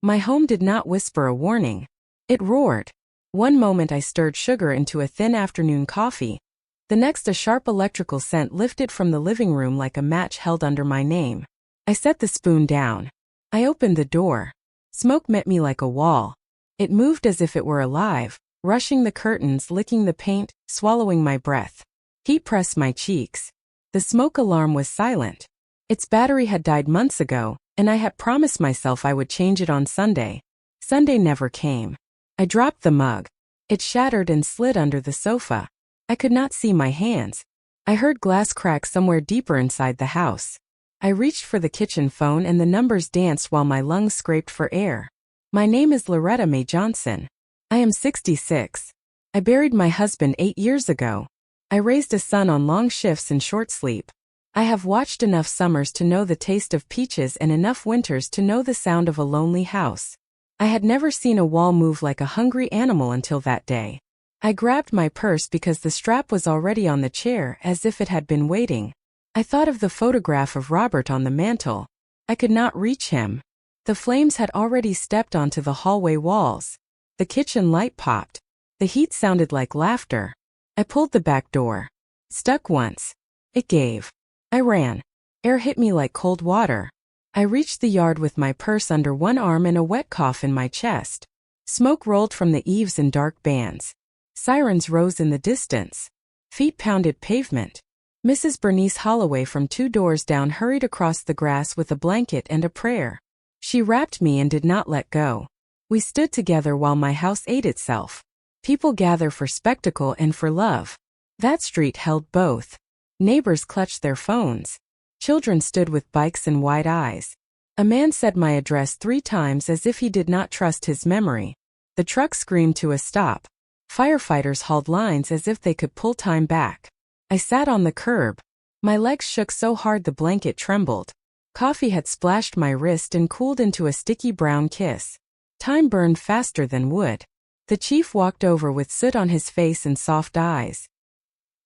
My home did not whisper a warning. It roared. One moment I stirred sugar into a thin afternoon coffee. The next a sharp electrical scent lifted from the living room like a match held under my name. I set the spoon down. I opened the door. Smoke met me like a wall. It moved as if it were alive, rushing the curtains, licking the paint, swallowing my breath. Heat pressed my cheeks. The smoke alarm was silent. Its battery had died months ago, and I had promised myself I would change it on Sunday. Sunday never came. I dropped the mug. It shattered and slid under the sofa. I could not see my hands. I heard glass crack somewhere deeper inside the house. I reached for the kitchen phone and the numbers danced while my lungs scraped for air. My name is Loretta Mae Johnson. I am 66. I buried my husband 8 years ago. I raised a son on long shifts and short sleep. I have watched enough summers to know the taste of peaches and enough winters to know the sound of a lonely house. I had never seen a wall move like a hungry animal until that day. I grabbed my purse because the strap was already on the chair as if it had been waiting. I thought of the photograph of Robert on the mantel. I could not reach him. The flames had already stepped onto the hallway walls. The kitchen light popped. The heat sounded like laughter. I pulled the back door. Stuck once. It gave. I ran. Air hit me like cold water. I reached the yard with my purse under one arm and a wet cough in my chest. Smoke rolled from the eaves in dark bands. Sirens rose in the distance. Feet pounded pavement. Mrs. Bernice Holloway from 2 doors down hurried across the grass with a blanket and a prayer. She wrapped me and did not let go. We stood together while my house ate itself. People gather for spectacle and for love. That street held both. Neighbors clutched their phones. Children stood with bikes and wide eyes. A man said my address 3 times as if he did not trust his memory. The truck screamed to a stop. Firefighters hauled lines as if they could pull time back. I sat on the curb. My legs shook so hard the blanket trembled. Coffee had splashed my wrist and cooled into a sticky brown kiss. Time burned faster than wood. The chief walked over with soot on his face and soft eyes.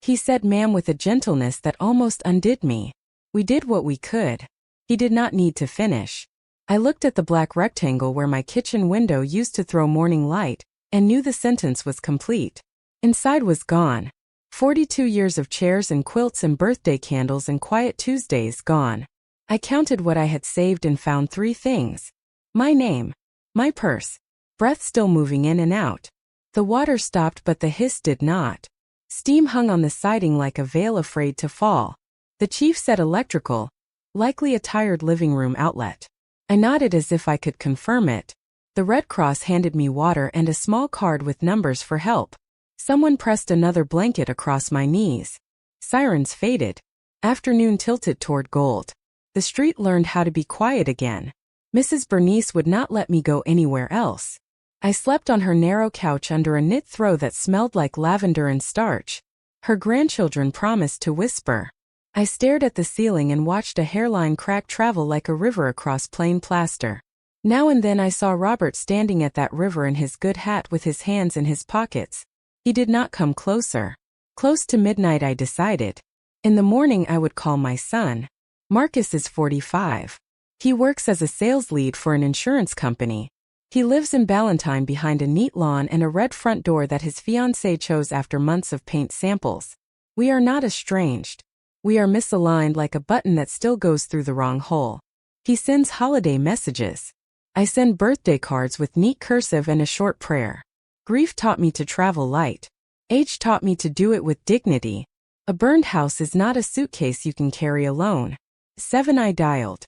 He said ma'am with a gentleness that almost undid me. We did what we could. He did not need to finish. I looked at the black rectangle where my kitchen window used to throw morning light, and knew the sentence was complete. Inside was gone. 42 years of chairs and quilts and birthday candles and quiet Tuesdays gone. I counted what I had saved and found 3 things. My name. My purse. Breath still moving in and out. The water stopped but the hiss did not. Steam hung on the siding like a veil afraid to fall. The chief said electrical, likely a tired living room outlet. I nodded as if I could confirm it. The Red Cross handed me water and a small card with numbers for help. Someone pressed another blanket across my knees. Sirens faded. Afternoon tilted toward gold. The street learned how to be quiet again. Mrs. Bernice would not let me go anywhere else. I slept on her narrow couch under a knit throw that smelled like lavender and starch. Her grandchildren promised to whisper. I stared at the ceiling and watched a hairline crack travel like a river across plain plaster. Now and then I saw Robert standing at that river in his good hat with his hands in his pockets. He did not come closer. Close to midnight I decided. In the morning I would call my son. Marcus is 45. He works as a sales lead for an insurance company. He lives in Ballantyne behind a neat lawn and a red front door that his fiancée chose after months of paint samples. We are not estranged. We are misaligned like a button that still goes through the wrong hole. He sends holiday messages. I send birthday cards with neat cursive and a short prayer. Grief taught me to travel light. Age taught me to do it with dignity. A burned house is not a suitcase you can carry alone. 7 I dialed.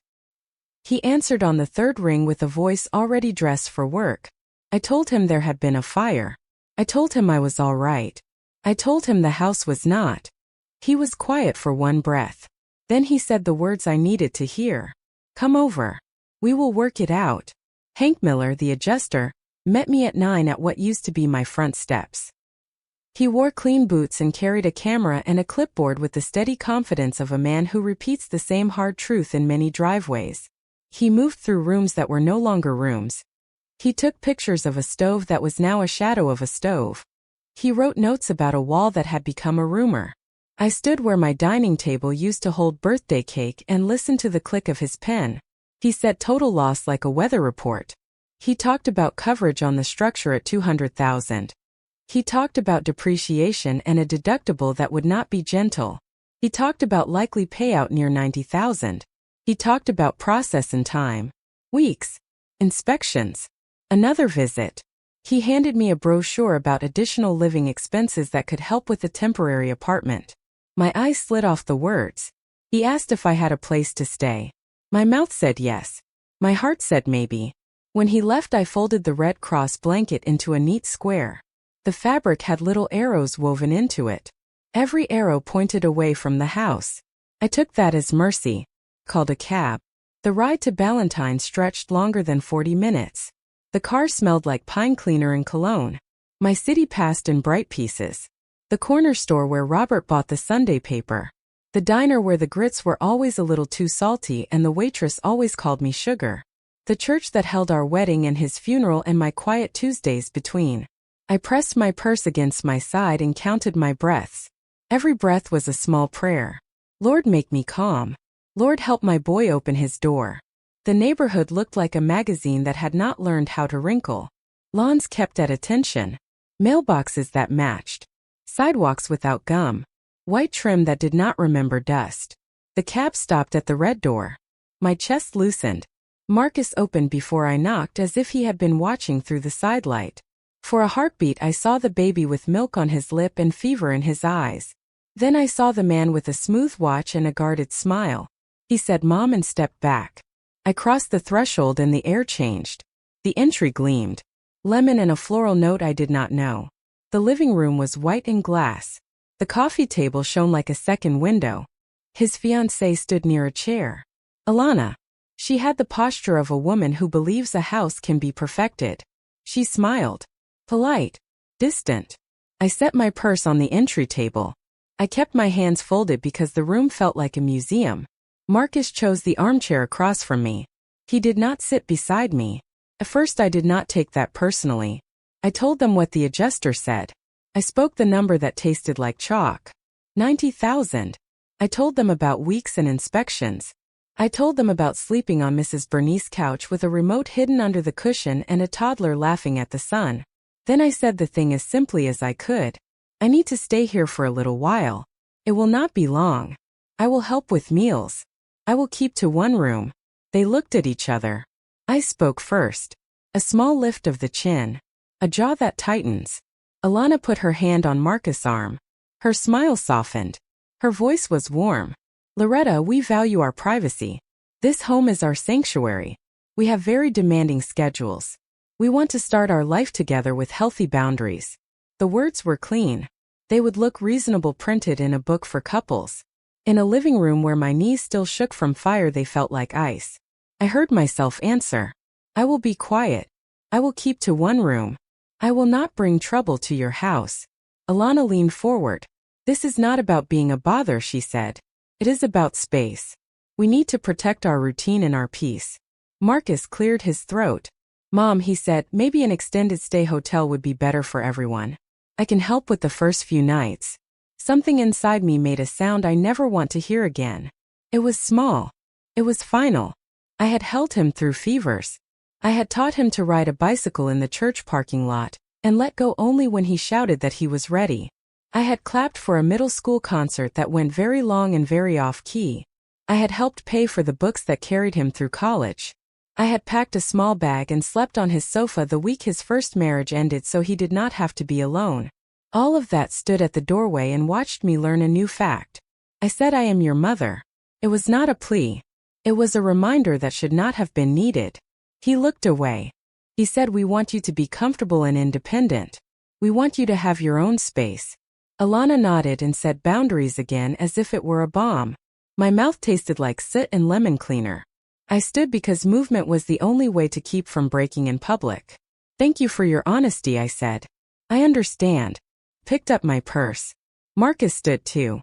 He answered on the 3rd ring with a voice already dressed for work. I told him there had been a fire. I told him I was all right. I told him the house was not. He was quiet for one breath. Then he said the words I needed to hear. Come over. We will work it out. Hank Miller, the adjuster, met me at 9 at what used to be my front steps. He wore clean boots and carried a camera and a clipboard with the steady confidence of a man who repeats the same hard truth in many driveways. He moved through rooms that were no longer rooms. He took pictures of a stove that was now a shadow of a stove. He wrote notes about a wall that had become a rumor. I stood where my dining table used to hold birthday cake and listened to the click of his pen. He said total loss like a weather report. He talked about coverage on the structure at $200,000. He talked about depreciation and a deductible that would not be gentle. He talked about likely payout near $90,000. He talked about process and time. Weeks. Inspections. Another visit. He handed me a brochure about additional living expenses that could help with a temporary apartment. My eyes slid off the words. He asked if I had a place to stay. My mouth said yes. My heart said maybe. When he left, I folded the Red Cross blanket into a neat square. The fabric had little arrows woven into it. Every arrow pointed away from the house. I took that as mercy. Called a cab. The ride to Ballantyne stretched longer than 40 minutes. The car smelled like pine cleaner and cologne. My city passed in bright pieces. The corner store where Robert bought the Sunday paper. The diner where the grits were always a little too salty and the waitress always called me sugar. The church that held our wedding and his funeral and my quiet Tuesdays between. I pressed my purse against my side and counted my breaths. Every breath was a small prayer. Lord, make me calm. Lord, help my boy open his door. The neighborhood looked like a magazine that had not learned how to wrinkle. Lawns kept at attention. Mailboxes that matched. Sidewalks without gum. White trim that did not remember dust. The cab stopped at the red door. My chest loosened. Marcus opened before I knocked as if he had been watching through the sidelight. For a heartbeat I saw the baby with milk on his lip and fever in his eyes. Then I saw the man with a smooth watch and a guarded smile. He said Mom and stepped back. I crossed the threshold and the air changed. The entry gleamed. Lemon and a floral note I did not know. The living room was white and glass. The coffee table shone like a second window. His fiancée stood near a chair. Alana. She had the posture of a woman who believes a house can be perfected. She smiled. Polite. Distant. I set my purse on the entry table. I kept my hands folded because the room felt like a museum. Marcus chose the armchair across from me. He did not sit beside me. At first I did not take that personally. I told them what the adjuster said. I spoke the number that tasted like chalk. 90,000. I told them about weeks and inspections. I told them about sleeping on Mrs. Bernice's couch with a remote hidden under the cushion and a toddler laughing at the sun. Then I said the thing as simply as I could. I need to stay here for a little while. It will not be long. I will help with meals. I will keep to one room. They looked at each other. I spoke first. A small lift of the chin. A jaw that tightens. Alana put her hand on Marcus' arm. Her smile softened. Her voice was warm. Loretta, we value our privacy. This home is our sanctuary. We have very demanding schedules. We want to start our life together with healthy boundaries. The words were clean. They would look reasonable printed in a book for couples. In a living room where my knees still shook from fire, they felt like ice. I heard myself answer. I will be quiet. I will keep to one room. I will not bring trouble to your house. Alana leaned forward. This is not about being a bother, she said. It is about space. We need to protect our routine and our peace. Marcus cleared his throat. Mom, he said, maybe an extended stay hotel would be better for everyone. I can help with the first few nights. Something inside me made a sound I never want to hear again. It was small. It was final. I had held him through fevers. I had taught him to ride a bicycle in the church parking lot, and let go only when he shouted that he was ready. I had clapped for a middle school concert that went very long and very off-key. I had helped pay for the books that carried him through college. I had packed a small bag and slept on his sofa the week his first marriage ended so he did not have to be alone. All of that stood at the doorway and watched me learn a new fact. I said I am your mother. It was not a plea. It was a reminder that should not have been needed. He looked away. He said, we want you to be comfortable and independent. We want you to have your own space. Alana nodded and said boundaries again as if it were a bomb. My mouth tasted like soot and lemon cleaner. I stood because movement was the only way to keep from breaking in public. Thank you for your honesty, I said. I understand. Picked up my purse. Marcus stood too.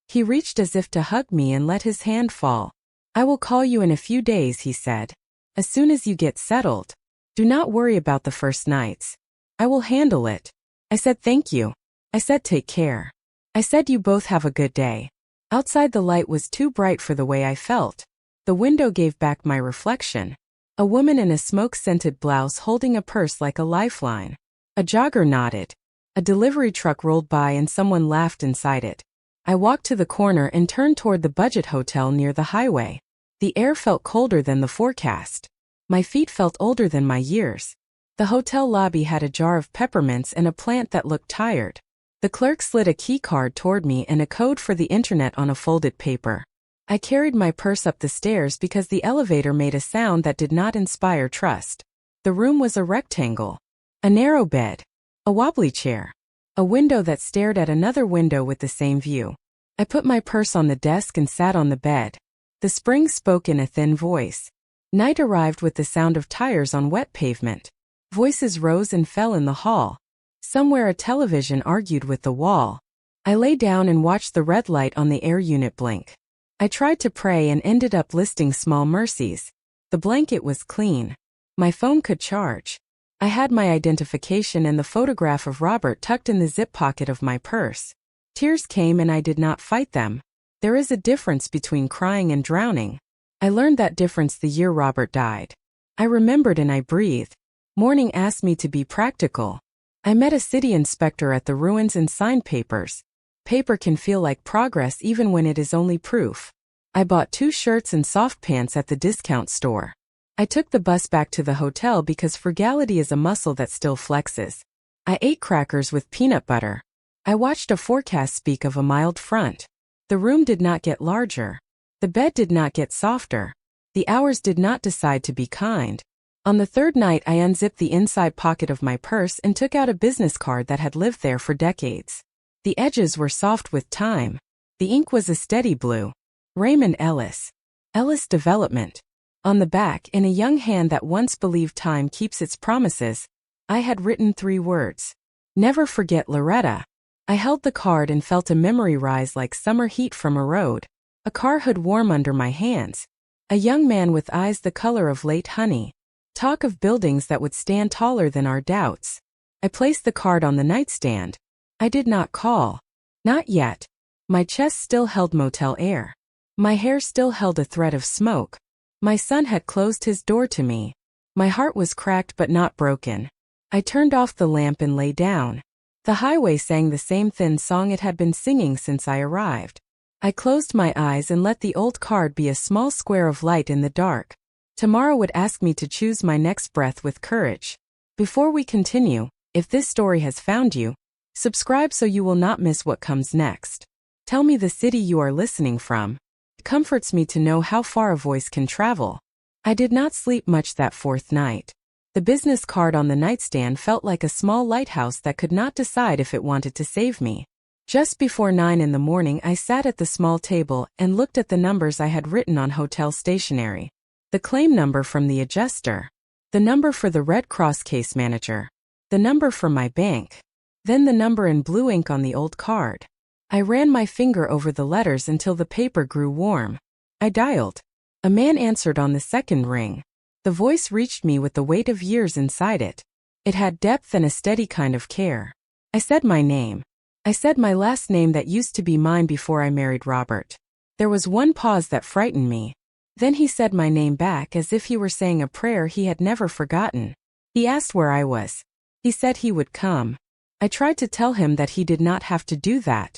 He reached as if to hug me and let his hand fall. I will call you in a few days, he said. As soon as you get settled. Do not worry about the first nights. I will handle it. I said thank you. I said take care. I said you both have a good day. Outside the light was too bright for the way I felt. The window gave back my reflection. A woman in a smoke-scented blouse holding a purse like a lifeline. A jogger nodded. A delivery truck rolled by and someone laughed inside it. I walked to the corner and turned toward the budget hotel near the highway. The air felt colder than the forecast. My feet felt older than my years. The hotel lobby had a jar of peppermints and a plant that looked tired. The clerk slid a key card toward me and a code for the internet on a folded paper. I carried my purse up the stairs because the elevator made a sound that did not inspire trust. The room was a rectangle. A narrow bed. A wobbly chair. A window that stared at another window with the same view. I put my purse on the desk and sat on the bed. The spring spoke in a thin voice. Night arrived with the sound of tires on wet pavement. Voices rose and fell in the hall. Somewhere a television argued with the wall. I lay down and watched the red light on the air unit blink. I tried to pray and ended up listing small mercies. The blanket was clean. My phone could charge. I had my identification and the photograph of Robert tucked in the zip pocket of my purse. Tears came and I did not fight them. There is a difference between crying and drowning. I learned that difference the year Robert died. I remembered and I breathed. Morning asked me to be practical. I met a city inspector at the ruins and signed papers. Paper can feel like progress even when it is only proof. I bought 2 shirts and soft pants at the discount store. I took the bus back to the hotel because frugality is a muscle that still flexes. I ate crackers with peanut butter. I watched a forecast speak of a mild front. The room did not get larger. The bed did not get softer. The hours did not decide to be kind. On the 3rd night I unzipped the inside pocket of my purse and took out a business card that had lived there for decades. The edges were soft with time. The ink was a steady blue. Raymond Ellis. Ellis Development. On the back, in a young hand that once believed time keeps its promises, I had written 3 words. Never forget Loretta. I held the card and felt a memory rise like summer heat from a road. A car hood warm under my hands. A young man with eyes the color of late honey. Talk of buildings that would stand taller than our doubts. I placed the card on the nightstand. I did not call. Not yet. My chest still held motel air. My hair still held a thread of smoke. My son had closed his door to me. My heart was cracked but not broken. I turned off the lamp and lay down. The highway sang the same thin song it had been singing since I arrived. I closed my eyes and let the old card be a small square of light in the dark. Tomorrow would ask me to choose my next breath with courage. Before we continue, if this story has found you, subscribe so you will not miss what comes next. Tell me the city you are listening from. It comforts me to know how far a voice can travel. I did not sleep much that 4th night. The business card on the nightstand felt like a small lighthouse that could not decide if it wanted to save me. Just before 9 in the morning I sat at the small table and looked at the numbers I had written on hotel stationery. The claim number from the adjuster. The number for the Red Cross case manager. The number from my bank. Then the number in blue ink on the old card. I ran my finger over the letters until the paper grew warm. I dialed. A man answered on the 2nd ring. The voice reached me with the weight of years inside it. It had depth and a steady kind of care. I said my name. I said my last name that used to be mine before I married Robert. There was one pause that frightened me. Then he said my name back as if he were saying a prayer he had never forgotten. He asked where I was. He said he would come. I tried to tell him that he did not have to do that.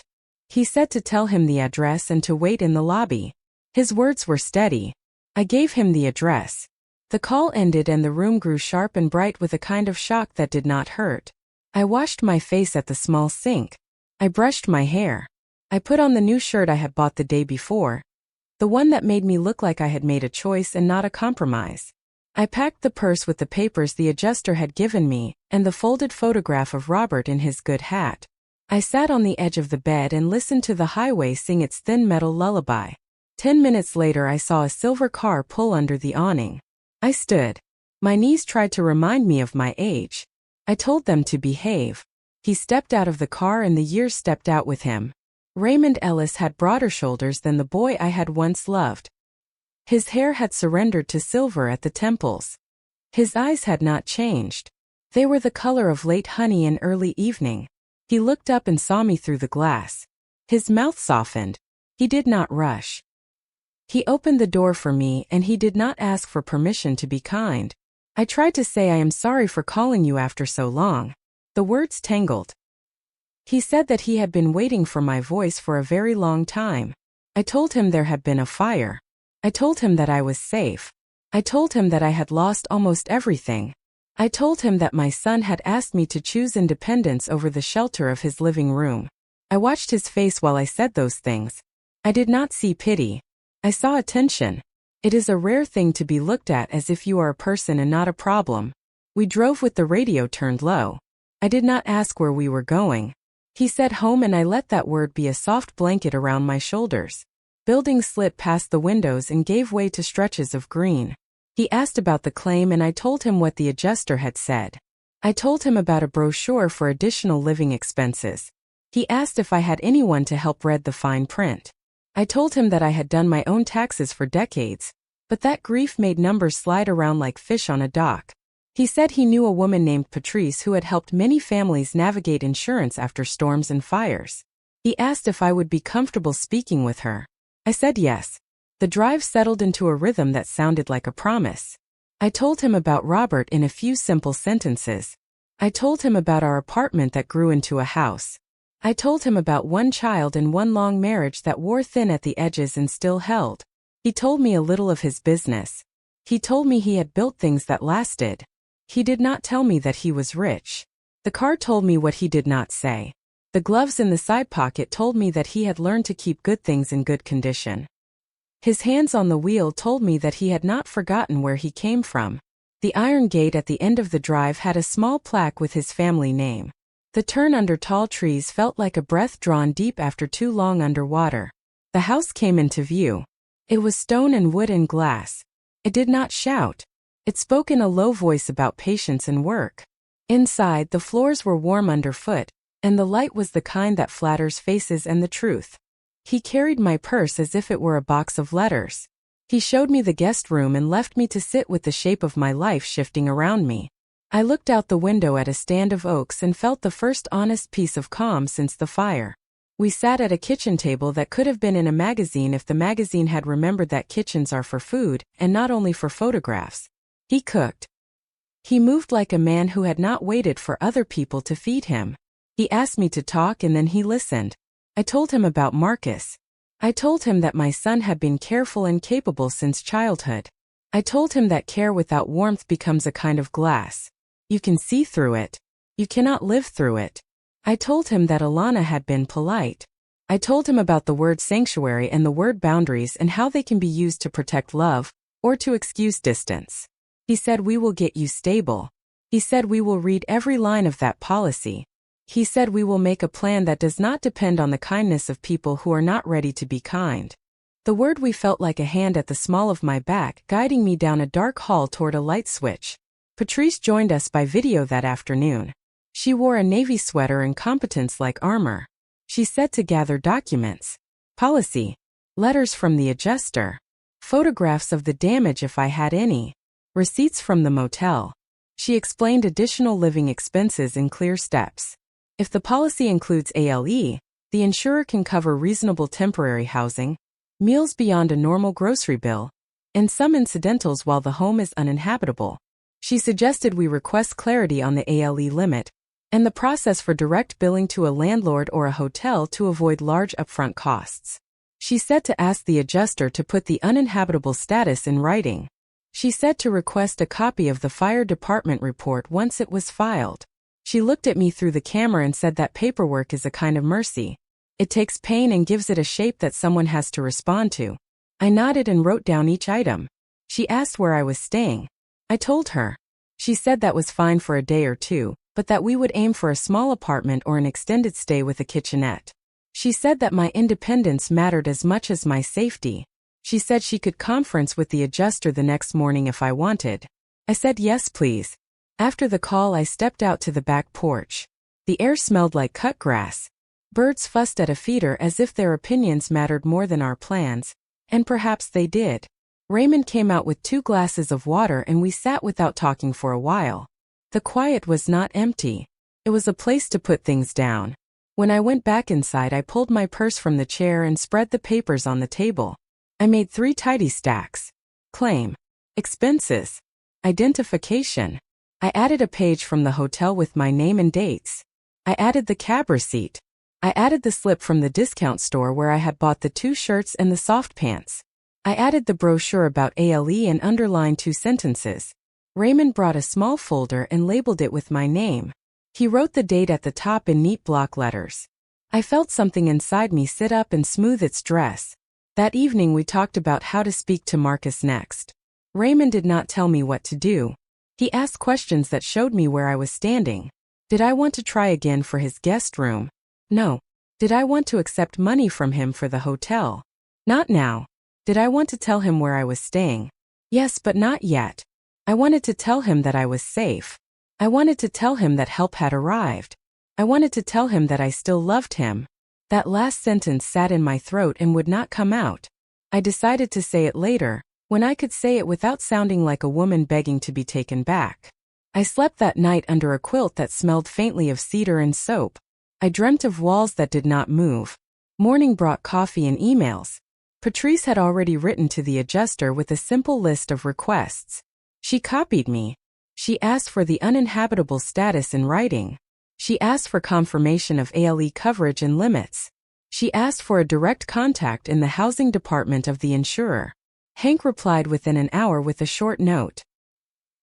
He said to tell him the address and to wait in the lobby. His words were steady. I gave him the address. The call ended and the room grew sharp and bright with a kind of shock that did not hurt. I washed my face at the small sink. I brushed my hair. I put on the new shirt I had bought the day before. The one that made me look like I had made a choice and not a compromise. I packed the purse with the papers the adjuster had given me, and the folded photograph of Robert in his good hat. I sat on the edge of the bed and listened to the highway sing its thin metal lullaby. 10 minutes later I saw a silver car pull under the awning. I stood. My knees tried to remind me of my age. I told them to behave. He stepped out of the car and the years stepped out with him. Raymond Ellis had broader shoulders than the boy I had once loved. His hair had surrendered to silver at the temples. His eyes had not changed. They were the color of late honey in early evening. He looked up and saw me through the glass. His mouth softened. He did not rush. He opened the door for me and he did not ask for permission to be kind. I tried to say I am sorry for calling you after so long. The words tangled. He said that he had been waiting for my voice for a very long time. I told him there had been a fire. I told him that I was safe. I told him that I had lost almost everything. I told him that my son had asked me to choose independence over the shelter of his living room. I watched his face while I said those things. I did not see pity. I saw attention. It is a rare thing to be looked at as if you are a person and not a problem. We drove with the radio turned low. I did not ask where we were going. He said home and I let that word be a soft blanket around my shoulders. Buildings slid past the windows and gave way to stretches of green. He asked about the claim and I told him what the adjuster had said. I told him about a brochure for additional living expenses. He asked if I had anyone to help read the fine print. I told him that I had done my own taxes for decades, but that grief made numbers slide around like fish on a dock. He said he knew a woman named Patrice who had helped many families navigate insurance after storms and fires. He asked if I would be comfortable speaking with her. I said yes. The drive settled into a rhythm that sounded like a promise. I told him about Robert in a few simple sentences. I told him about our apartment that grew into a house. I told him about one child and one long marriage that wore thin at the edges and still held. He told me a little of his business. He told me he had built things that lasted. He did not tell me that he was rich. The car told me what he did not say. The gloves in the side pocket told me that he had learned to keep good things in good condition. His hands on the wheel told me that he had not forgotten where he came from. The iron gate at the end of the drive had a small plaque with his family name. The turn under tall trees felt like a breath drawn deep after too long underwater. The house came into view. It was stone and wood and glass. It did not shout. It spoke in a low voice about patience and work. Inside, the floors were warm underfoot, and the light was the kind that flatters faces and the truth. He carried my purse as if it were a box of letters. He showed me the guest room and left me to sit with the shape of my life shifting around me. I looked out the window at a stand of oaks and felt the first honest piece of calm since the fire. We sat at a kitchen table that could have been in a magazine if the magazine had remembered that kitchens are for food and not only for photographs. He cooked. He moved like a man who had not waited for other people to feed him. He asked me to talk and then he listened. I told him about Marcus. I told him that my son had been careful and capable since childhood. I told him that care without warmth becomes a kind of glass. You can see through it. You cannot live through it. I told him that Alana had been polite. I told him about the word sanctuary and the word boundaries and how they can be used to protect love, or to excuse distance. He said we will get you stable. He said we will read every line of that policy. He said we will make a plan that does not depend on the kindness of people who are not ready to be kind. The word we felt like a hand at the small of my back guiding me down a dark hall toward a light switch. Patrice joined us by video that afternoon. She wore a navy sweater and competence like armor. She said to gather documents. Policy. Letters from the adjuster. Photographs of the damage if I had any. Receipts from the motel. She explained additional living expenses in clear steps. If the policy includes ALE, the insurer can cover reasonable temporary housing, meals beyond a normal grocery bill, and some incidentals while the home is uninhabitable. She suggested we request clarity on the ALE limit, and the process for direct billing to a landlord or a hotel to avoid large upfront costs. She said to ask the adjuster to put the uninhabitable status in writing. She said to request a copy of the fire department report once it was filed. She looked at me through the camera and said that paperwork is a kind of mercy. It takes pain and gives it a shape that someone has to respond to. I nodded and wrote down each item. She asked where I was staying. I told her. She said that was fine for a day or two, but that we would aim for a small apartment or an extended stay with a kitchenette. She said that my independence mattered as much as my safety. She said she could conference with the adjuster the next morning if I wanted. I said yes please. After the call I stepped out to the back porch. The air smelled like cut grass. Birds fussed at a feeder as if their opinions mattered more than our plans, and perhaps they did. Raymond came out with 2 glasses of water and we sat without talking for a while. The quiet was not empty. It was a place to put things down. When I went back inside I pulled my purse from the chair and spread the papers on the table. I made 3 tidy stacks. Claim. Expenses. Identification. I added a page from the hotel with my name and dates. I added the cab receipt. I added the slip from the discount store where I had bought the 2 shirts and the soft pants. I added the brochure about ALE and underlined 2 sentences. Raymond brought a small folder and labeled it with my name. He wrote the date at the top in neat block letters. I felt something inside me sit up and smooth its dress. That evening we talked about how to speak to Marcus next. Raymond did not tell me what to do. He asked questions that showed me where I was standing. Did I want to try again for his guest room? No. Did I want to accept money from him for the hotel? Not now. Did I want to tell him where I was staying? Yes, but not yet. I wanted to tell him that I was safe. I wanted to tell him that help had arrived. I wanted to tell him that I still loved him. That last sentence sat in my throat and would not come out. I decided to say it later, when I could say it without sounding like a woman begging to be taken back. I slept that night under a quilt that smelled faintly of cedar and soap. I dreamt of walls that did not move. Morning brought coffee and emails. Patrice had already written to the adjuster with a simple list of requests. She copied me. She asked for the uninhabitable status in writing. She asked for confirmation of ALE coverage and limits. She asked for a direct contact in the housing department of the insurer. Hank replied within an hour with a short note.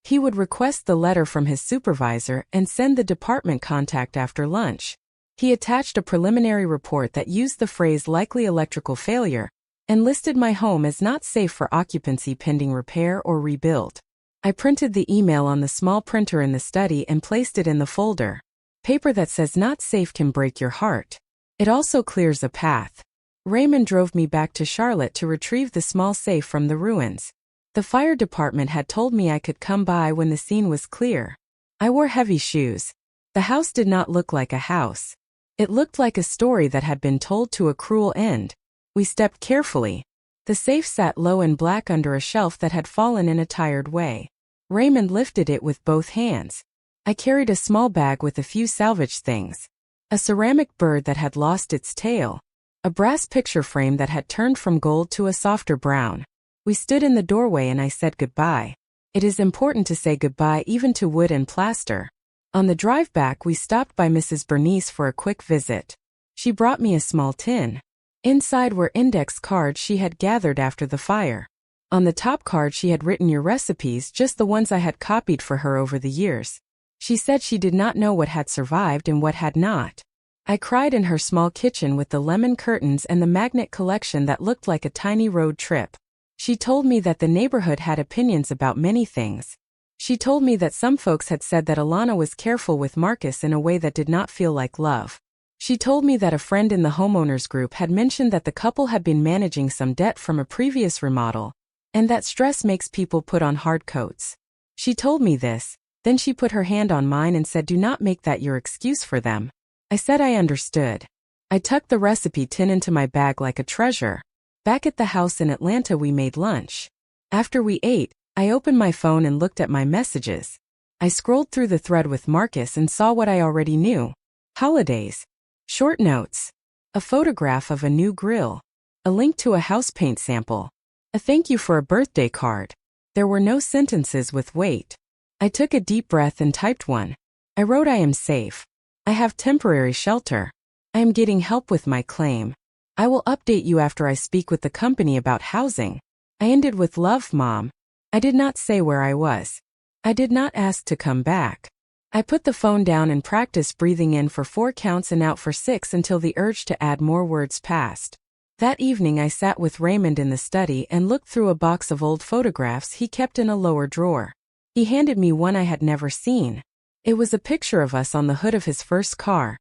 He would request the letter from his supervisor and send the department contact after lunch. He attached a preliminary report that used the phrase likely electrical failure and listed my home as not safe for occupancy pending repair or rebuild. I printed the email on the small printer in the study and placed it in the folder. Paper that says not safe can break your heart. It also clears a path. Raymond drove me back to Charlotte to retrieve the small safe from the ruins. The fire department had told me I could come by when the scene was clear. I wore heavy shoes. The house did not look like a house. It looked like a story that had been told to a cruel end. We stepped carefully. The safe sat low and black under a shelf that had fallen in a tired way. Raymond lifted it with both hands. I carried a small bag with a few salvage things. A ceramic bird that had lost its tail. A brass picture frame that had turned from gold to a softer brown. We stood in the doorway and I said goodbye. It is important to say goodbye even to wood and plaster. On the drive back we stopped by Mrs. Bernice for a quick visit. She brought me a small tin. Inside were index cards she had gathered after the fire. On the top card she had written your recipes, just the ones I had copied for her over the years. She said she did not know what had survived and what had not. I cried in her small kitchen with the lemon curtains and the magnet collection that looked like a tiny road trip. She told me that the neighborhood had opinions about many things. She told me that some folks had said that Alana was careful with Marcus in a way that did not feel like love. She told me that a friend in the homeowners group had mentioned that the couple had been managing some debt from a previous remodel, and that stress makes people put on hard coats. She told me this, then she put her hand on mine and said, "Do not make that your excuse for them." I said I understood. I tucked the recipe tin into my bag like a treasure. Back at the house in Atlanta we made lunch. After we ate, I opened my phone and looked at my messages. I scrolled through the thread with Marcus and saw what I already knew. Holidays. Short notes. A photograph of a new grill. A link to a house paint sample. A thank you for a birthday card. There were no sentences with weight. I took a deep breath and typed one. I wrote, I am safe. I have temporary shelter. I am getting help with my claim. I will update you after I speak with the company about housing. I ended with love, Mom. I did not say where I was. I did not ask to come back. I put the phone down and practiced breathing in for 4 counts and out for 6 until the urge to add more words passed. That evening I sat with Raymond in the study and looked through a box of old photographs he kept in a lower drawer. He handed me one I had never seen. It was a picture of us on the hood of his first car.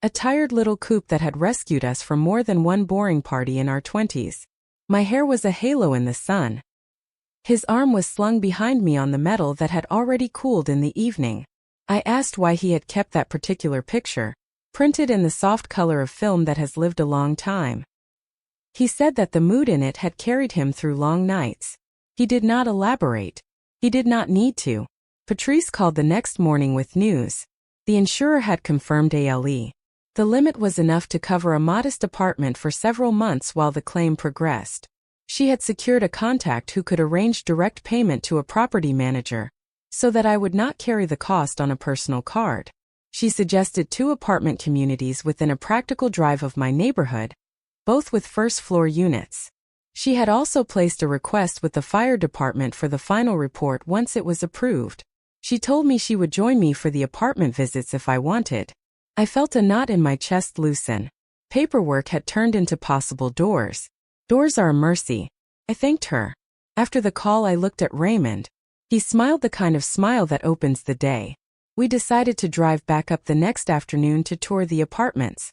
A tired little coupe that had rescued us from more than one boring party in our 20s. My hair was a halo in the sun. His arm was slung behind me on the metal that had already cooled in the evening. I asked why he had kept that particular picture, printed in the soft color of film that has lived a long time. He said that the mood in it had carried him through long nights. He did not elaborate. He did not need to. Patrice called the next morning with news. The insurer had confirmed ALE. The limit was enough to cover a modest apartment for several months while the claim progressed. She had secured a contact who could arrange direct payment to a property manager, so that I would not carry the cost on a personal card. She suggested 2 apartment communities within a practical drive of my neighborhood, both with first-floor units. She had also placed a request with the fire department for the final report once it was approved. She told me she would join me for the apartment visits if I wanted. I felt a knot in my chest loosen. Paperwork had turned into possible doors. Doors are a mercy. I thanked her. After the call, I looked at Raymond. He smiled the kind of smile that opens the day. We decided to drive back up the next afternoon to tour the apartments.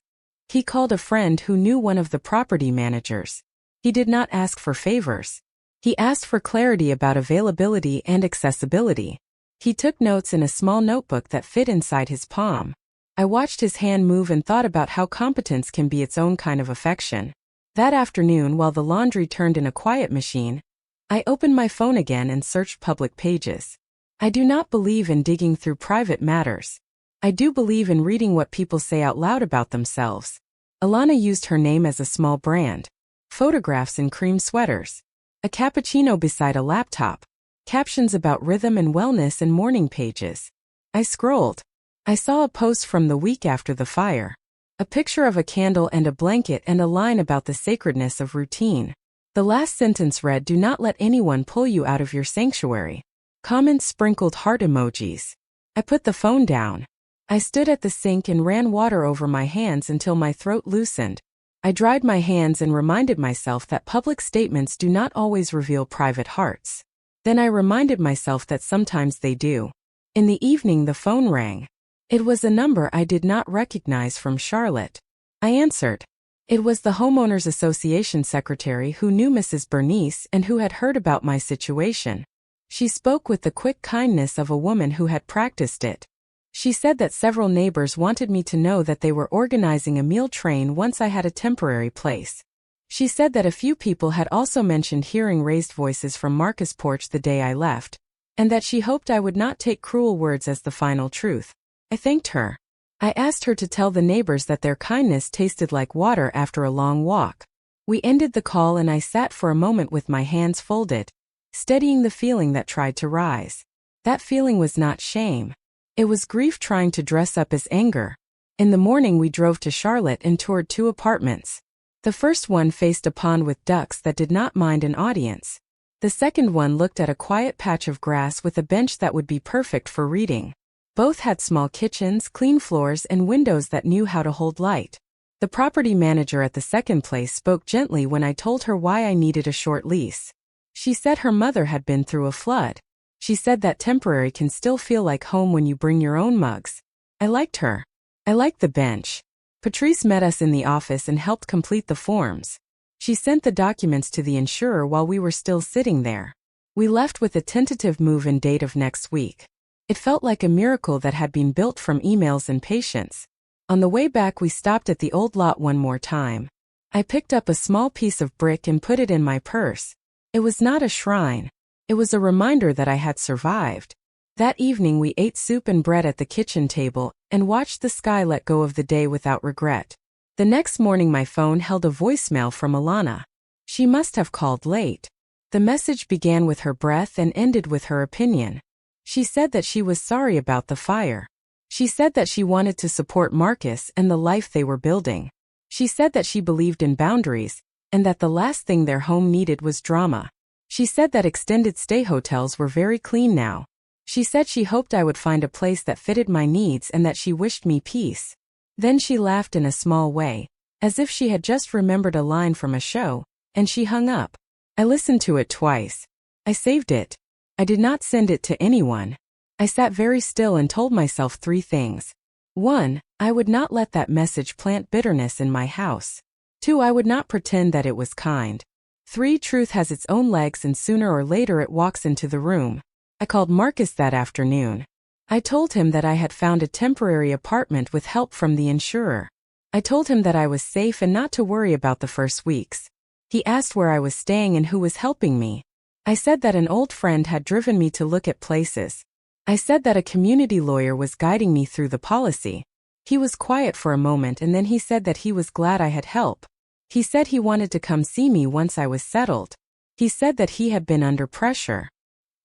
He called a friend who knew one of the property managers. He did not ask for favors. He asked for clarity about availability and accessibility. He took notes in a small notebook that fit inside his palm. I watched his hand move and thought about how competence can be its own kind of affection. That afternoon, while the laundry turned in a quiet machine, I opened my phone again and searched public pages. I do not believe in digging through private matters. I do believe in reading what people say out loud about themselves. Alana used her name as a small brand. Photographs in cream sweaters. A cappuccino beside a laptop. Captions about rhythm and wellness and morning pages. I scrolled. I saw a post from the week after the fire. A picture of a candle and a blanket and a line about the sacredness of routine. The last sentence read, "Do not let anyone pull you out of your sanctuary." Comments sprinkled heart emojis. I put the phone down. I stood at the sink and ran water over my hands until my throat loosened. I dried my hands and reminded myself that public statements do not always reveal private hearts. Then I reminded myself that sometimes they do. In the evening, the phone rang. It was a number I did not recognize from Charlotte. I answered. It was the Homeowners Association secretary who knew Mrs. Bernice and who had heard about my situation. She spoke with the quick kindness of a woman who had practiced it. She said that several neighbors wanted me to know that they were organizing a meal train once I had a temporary place. She said that a few people had also mentioned hearing raised voices from Marcus' porch the day I left, and that she hoped I would not take cruel words as the final truth. I thanked her. I asked her to tell the neighbors that their kindness tasted like water after a long walk. We ended the call and I sat for a moment with my hands folded, steadying the feeling that tried to rise. That feeling was not shame. It was grief trying to dress up as anger. In the morning we drove to Charlotte and toured 2 apartments. The first one faced a pond with ducks that did not mind an audience. The second one looked at a quiet patch of grass with a bench that would be perfect for reading. Both had small kitchens, clean floors, and windows that knew how to hold light. The property manager at the second place spoke gently when I told her why I needed a short lease. She said her mother had been through a flood. She said that temporary can still feel like home when you bring your own mugs. I liked her. I liked the bench. Patrice met us in the office and helped complete the forms. She sent the documents to the insurer while we were still sitting there. We left with a tentative move-in date of next week. It felt like a miracle that had been built from emails and patience. On the way back we stopped at the old lot one more time. I picked up a small piece of brick and put it in my purse. It was not a shrine. It was a reminder that I had survived. That evening we ate soup and bread at the kitchen table and watched the sky let go of the day without regret. The next morning my phone held a voicemail from Alana. She must have called late. The message began with her breath and ended with her opinion. She said that she was sorry about the fire. She said that she wanted to support Marcus and the life they were building. She said that she believed in boundaries, and that the last thing their home needed was drama. She said that extended stay hotels were very clean now. She said she hoped I would find a place that fitted my needs and that she wished me peace. Then she laughed in a small way, as if she had just remembered a line from a show, and she hung up. I listened to it twice. I saved it. I did not send it to anyone. I sat very still and told myself 3 things. 1. I would not let that message plant bitterness in my house. 2. I would not pretend that it was kind. 3. Truth has its own legs and sooner or later it walks into the room. I called Marcus that afternoon. I told him that I had found a temporary apartment with help from the insurer. I told him that I was safe and not to worry about the first weeks. He asked where I was staying and who was helping me. I said that an old friend had driven me to look at places. I said that a community lawyer was guiding me through the policy. He was quiet for a moment and then he said that he was glad I had help. He said he wanted to come see me once I was settled. He said that he had been under pressure.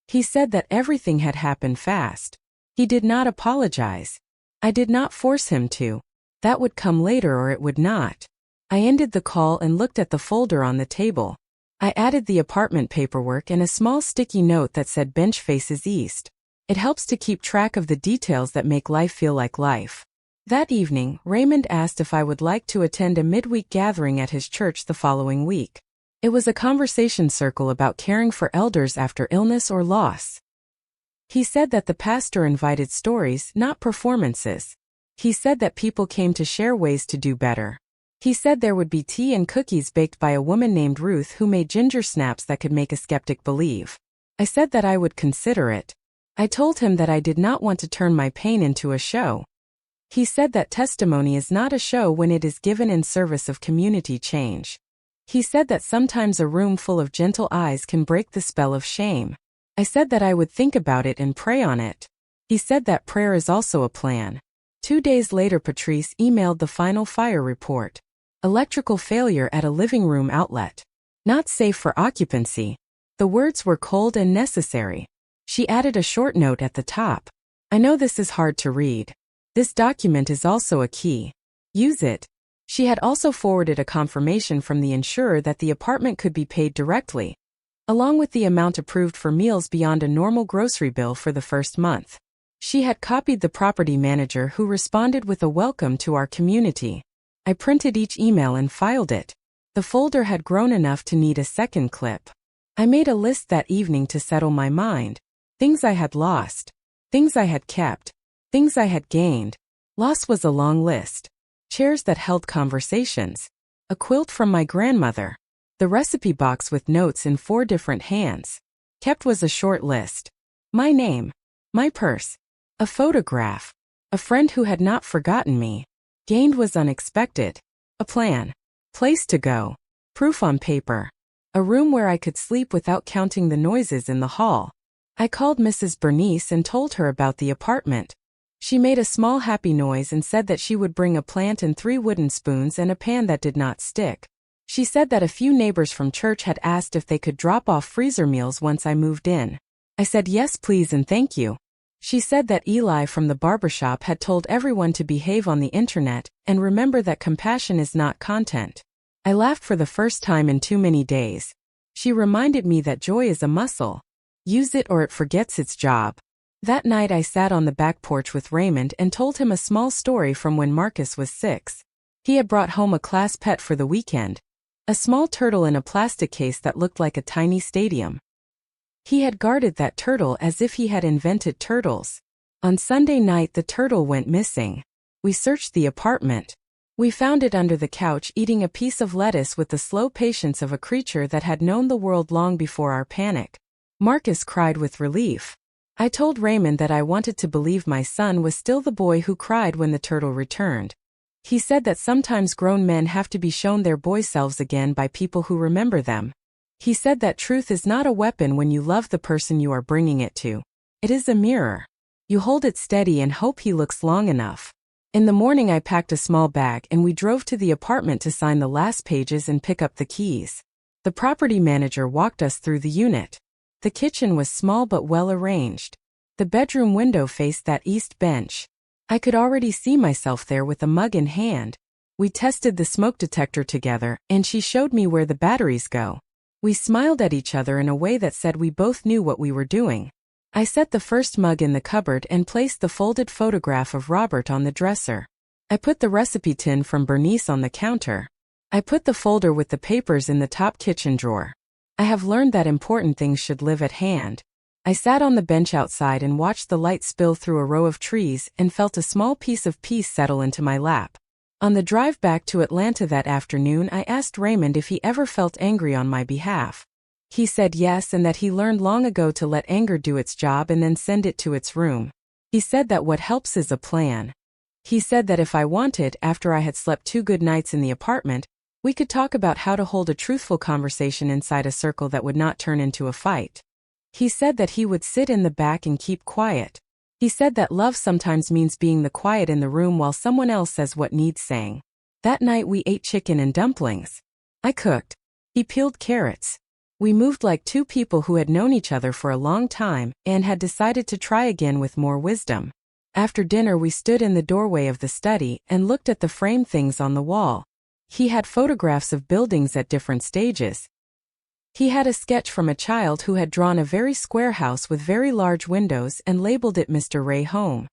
He said that everything had happened fast. He did not apologize. I did not force him to. That would come later or it would not. I ended the call and looked at the folder on the table. I added the apartment paperwork and a small sticky note that said bench faces east. It helps to keep track of the details that make life feel like life. That evening, Raymond asked if I would like to attend a midweek gathering at his church the following week. It was a conversation circle about caring for elders after illness or loss. He said that the pastor invited stories, not performances. He said that people came to share ways to do better. He said there would be tea and cookies baked by a woman named Ruth who made ginger snaps that could make a skeptic believe. I said that I would consider it. I told him that I did not want to turn my pain into a show. He said that testimony is not a show when it is given in service of community change. He said that sometimes a room full of gentle eyes can break the spell of shame. I said that I would think about it and pray on it. He said that prayer is also a plan. 2 days later, Patrice emailed the final fire report. Electrical failure at a living room outlet. Not safe for occupancy. The words were cold and necessary. She added a short note at the top. I know this is hard to read. This document is also a key. Use it. She had also forwarded a confirmation from the insurer that the apartment could be paid directly, along with the amount approved for meals beyond a normal grocery bill for the first month. She had copied the property manager who responded with a welcome to our community. I printed each email and filed it. The folder had grown enough to need a second clip. I made a list that evening to settle my mind. Things I had lost. Things I had kept. Things I had gained. Loss was a long list. Chairs that held conversations. A quilt from my grandmother. The recipe box with notes in 4 different hands. Kept was a short list. My name. My purse. A photograph. A friend who had not forgotten me. Gained was unexpected. A plan. Place to go. Proof on paper. A room where I could sleep without counting the noises in the hall. I called Mrs. Bernice and told her about the apartment. She made a small happy noise and said that she would bring a plant and 3 wooden spoons and a pan that did not stick. She said that a few neighbors from church had asked if they could drop off freezer meals once I moved in. I said yes please and thank you. She said that Eli from the barbershop had told everyone to behave on the internet and remember that compassion is not content. I laughed for the first time in too many days. She reminded me that joy is a muscle. Use it or it forgets its job. That night I sat on the back porch with Raymond and told him a small story from when Marcus was 6. He had brought home a class pet for the weekend. A small turtle in a plastic case that looked like a tiny stadium. He had guarded that turtle as if he had invented turtles. On Sunday night the turtle went missing. We searched the apartment. We found it under the couch eating a piece of lettuce with the slow patience of a creature that had known the world long before our panic. Marcus cried with relief. I told Raymond that I wanted to believe my son was still the boy who cried when the turtle returned. He said that sometimes grown men have to be shown their boy selves again by people who remember them. He said that truth is not a weapon when you love the person you are bringing it to. It is a mirror. You hold it steady and hope he looks long enough. In the morning I packed a small bag and we drove to the apartment to sign the last pages and pick up the keys. The property manager walked us through the unit. The kitchen was small but well arranged. The bedroom window faced that east bench. I could already see myself there with a mug in hand. We tested the smoke detector together and she showed me where the batteries go. We smiled at each other in a way that said we both knew what we were doing. I set the first mug in the cupboard and placed the folded photograph of Robert on the dresser. I put the recipe tin from Bernice on the counter. I put the folder with the papers in the top kitchen drawer. I have learned that important things should live at hand. I sat on the bench outside and watched the light spill through a row of trees and felt a small piece of peace settle into my lap. On the drive back to Atlanta that afternoon, I asked Raymond if he ever felt angry on my behalf. He said yes and that he learned long ago to let anger do its job and then send it to its room. He said that what helps is a plan. He said that if I wanted, after I had slept 2 good nights in the apartment, we could talk about how to hold a truthful conversation inside a circle that would not turn into a fight. He said that he would sit in the back and keep quiet. He said that love sometimes means being the quiet in the room while someone else says what needs saying. That night we ate chicken and dumplings. I cooked. He peeled carrots. We moved like two people who had known each other for a long time and had decided to try again with more wisdom. After dinner we stood in the doorway of the study and looked at the framed things on the wall. He had photographs of buildings at different stages. He had a sketch from a child who had drawn a very square house with very large windows and labeled it Mr. Ray Home.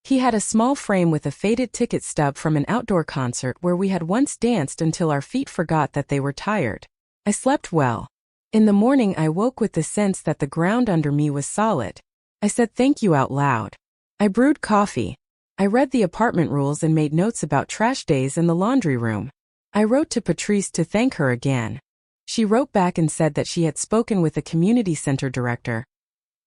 He had a small frame with a faded ticket stub from an outdoor concert where we had once danced until our feet forgot that they were tired. I slept well. In the morning I woke with the sense that the ground under me was solid. I said thank you out loud. I brewed coffee. I read the apartment rules and made notes about trash days in the laundry room. I wrote to Patrice to thank her again. She wrote back and said that she had spoken with a community center director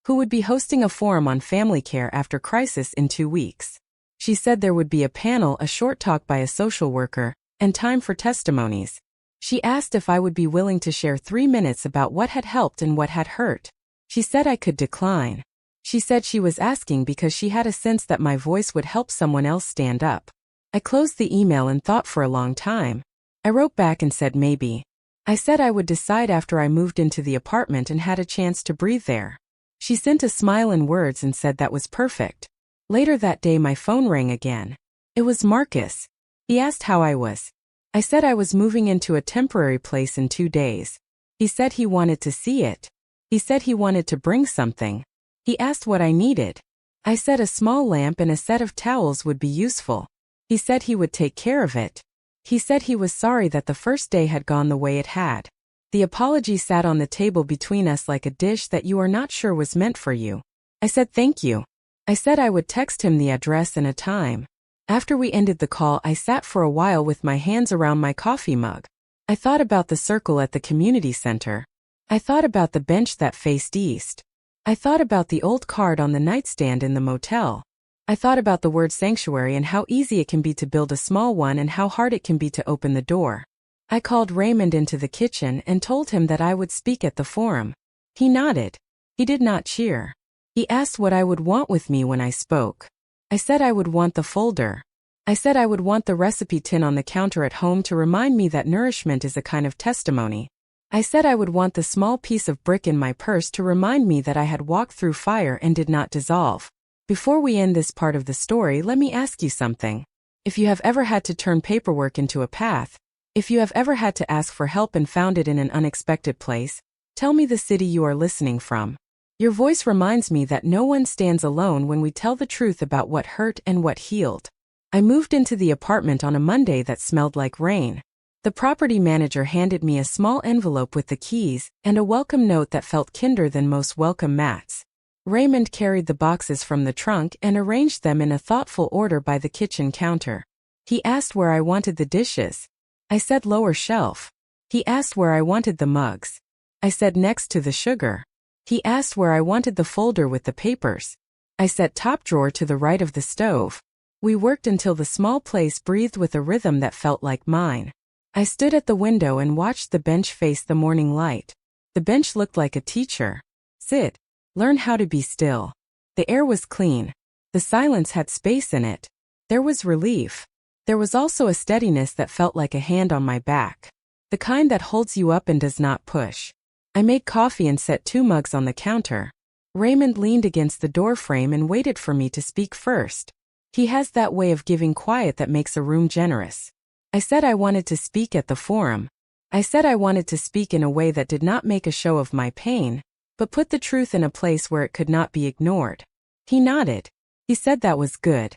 who would be hosting a forum on family care after crisis in 2 weeks. She said there would be a panel, a short talk by a social worker, and time for testimonies. She asked if I would be willing to share 3 minutes about what had helped and what had hurt. She said I could decline. She said she was asking because she had a sense that my voice would help someone else stand up. I closed the email and thought for a long time. I wrote back and said maybe. I said I would decide after I moved into the apartment and had a chance to breathe there. She sent a smile and words and said that was perfect. Later that day my phone rang again. It was Marcus. He asked how I was. I said I was moving into a temporary place in 2 days. He said he wanted to see it. He said he wanted to bring something. He asked what I needed. I said a small lamp and a set of towels would be useful. He said he would take care of it. He said he was sorry that the first day had gone the way it had. The apology sat on the table between us like a dish that you are not sure was meant for you. I said thank you. I said I would text him the address and a time. After we ended the call I sat for a while with my hands around my coffee mug. I thought about the circle at the community center. I thought about the bench that faced east. I thought about the old card on the nightstand in the motel. I thought about the word sanctuary and how easy it can be to build a small one and how hard it can be to open the door. I called Raymond into the kitchen and told him that I would speak at the forum. He nodded. He did not cheer. He asked what I would want with me when I spoke. I said I would want the folder. I said I would want the recipe tin on the counter at home to remind me that nourishment is a kind of testimony. I said I would want the small piece of brick in my purse to remind me that I had walked through fire and did not dissolve. Before we end this part of the story, let me ask you something. If you have ever had to turn paperwork into a path, if you have ever had to ask for help and found it in an unexpected place, tell me the city you are listening from. Your voice reminds me that no one stands alone when we tell the truth about what hurt and what healed. I moved into the apartment on a Monday that smelled like rain. The property manager handed me a small envelope with the keys and a welcome note that felt kinder than most welcome mats. Raymond carried the boxes from the trunk and arranged them in a thoughtful order by the kitchen counter. He asked where I wanted the dishes. I said lower shelf. He asked where I wanted the mugs. I said next to the sugar. He asked where I wanted the folder with the papers. I said top drawer to the right of the stove. We worked until the small place breathed with a rhythm that felt like mine. I stood at the window and watched the bench face the morning light. The bench looked like a teacher. Sit. Learn how to be still. The air was clean. The silence had space in it. There was relief. There was also a steadiness that felt like a hand on my back. The kind that holds you up and does not push. I made coffee and set 2 mugs on the counter. Raymond leaned against the doorframe and waited for me to speak first. He has that way of giving quiet that makes a room generous. I said I wanted to speak at the forum. I said I wanted to speak in a way that did not make a show of my pain, but put the truth in a place where it could not be ignored. He nodded. He said that was good.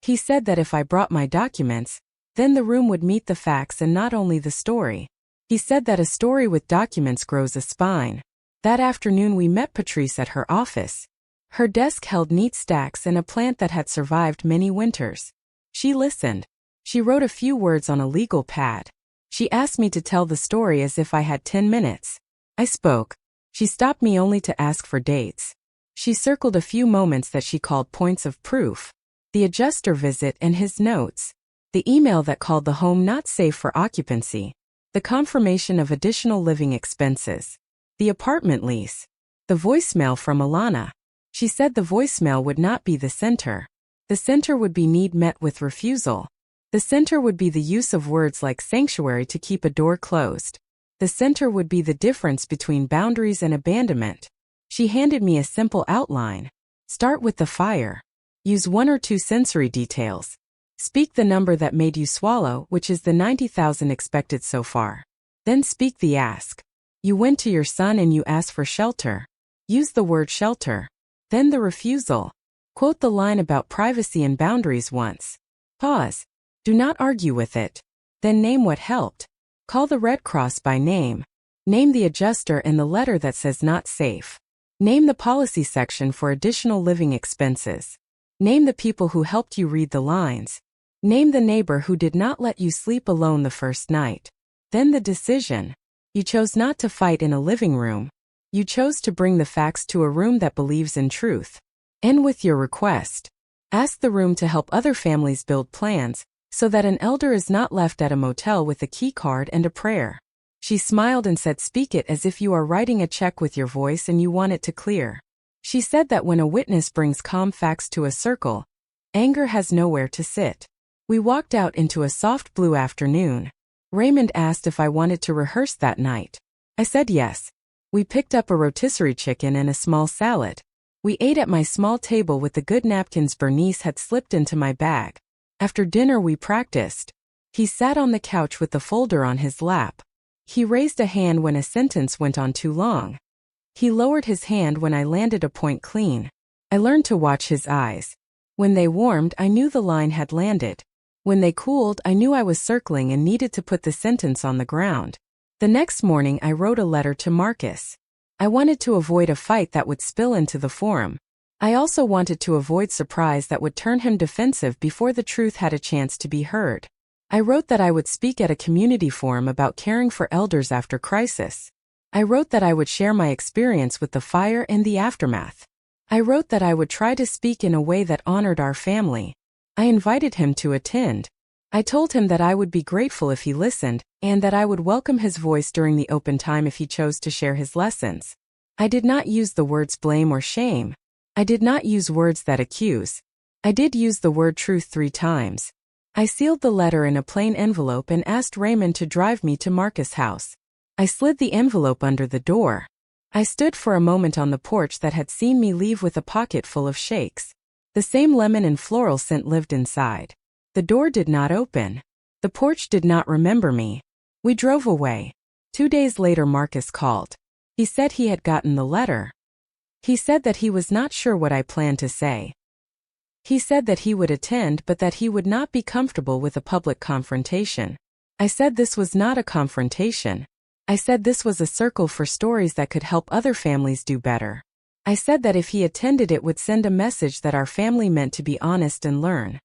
He said that if I brought my documents, then the room would meet the facts and not only the story. He said that a story with documents grows a spine. That afternoon we met Patrice at her office. Her desk held neat stacks and a plant that had survived many winters. She listened. She wrote a few words on a legal pad. She asked me to tell the story as if I had 10 minutes. I spoke. She stopped me only to ask for dates. She circled a few moments that she called points of proof. The adjuster visit and his notes. The email that called the home not safe for occupancy. The confirmation of additional living expenses. The apartment lease. The voicemail from Alana. She said the voicemail would not be the center. The center would be need met with refusal. The center would be the use of words like sanctuary to keep a door closed. The center would be the difference between boundaries and abandonment. She handed me a simple outline. Start with the fire. Use 1 or 2 sensory details. Speak the number that made you swallow, which is the 90,000 expected so far. Then speak the ask. You went to your son and you asked for shelter. Use the word shelter. Then the refusal. Quote the line about privacy and boundaries once. Pause. Do not argue with it. Then name what helped. Call the Red Cross by name. Name the adjuster and the letter that says not safe. Name the policy section for additional living expenses. Name the people who helped you read the lines. Name the neighbor who did not let you sleep alone the first night. Then the decision. You chose not to fight in a living room. You chose to bring the facts to a room that believes in truth. End with your request. Ask the room to help other families build plans, so that an elder is not left at a motel with a key card and a prayer. She smiled and said, speak it as if you are writing a check with your voice and you want it to clear. She said that when a witness brings calm facts to a circle, anger has nowhere to sit. We walked out into a soft blue afternoon. Raymond asked if I wanted to rehearse that night. I said yes. We picked up a rotisserie chicken and a small salad. We ate at my small table with the good napkins Bernice had slipped into my bag. After dinner we practiced. He sat on the couch with the folder on his lap. He raised a hand when a sentence went on too long. He lowered his hand when I landed a point clean. I learned to watch his eyes. When they warmed, I knew the line had landed. When they cooled, I knew I was circling and needed to put the sentence on the ground. The next morning I wrote a letter to Marcus. I wanted to avoid a fight that would spill into the forum. I also wanted to avoid surprise that would turn him defensive before the truth had a chance to be heard. I wrote that I would speak at a community forum about caring for elders after crisis. I wrote that I would share my experience with the fire and the aftermath. I wrote that I would try to speak in a way that honored our family. I invited him to attend. I told him that I would be grateful if he listened, and that I would welcome his voice during the open time if he chose to share his lessons. I did not use the words blame or shame. I did not use words that accuse. I did use the word truth 3 times. I sealed the letter in a plain envelope and asked Raymond to drive me to Marcus' house. I slid the envelope under the door. I stood for a moment on the porch that had seen me leave with a pocket full of shakes. The same lemon and floral scent lived inside. The door did not open. The porch did not remember me. We drove away. 2 days later Marcus called. He said he had gotten the letter. He said that he was not sure what I planned to say. He said that he would attend but that he would not be comfortable with a public confrontation. I said this was not a confrontation. I said this was a circle for stories that could help other families do better. I said that if he attended it would send a message that our family meant to be honest and learn.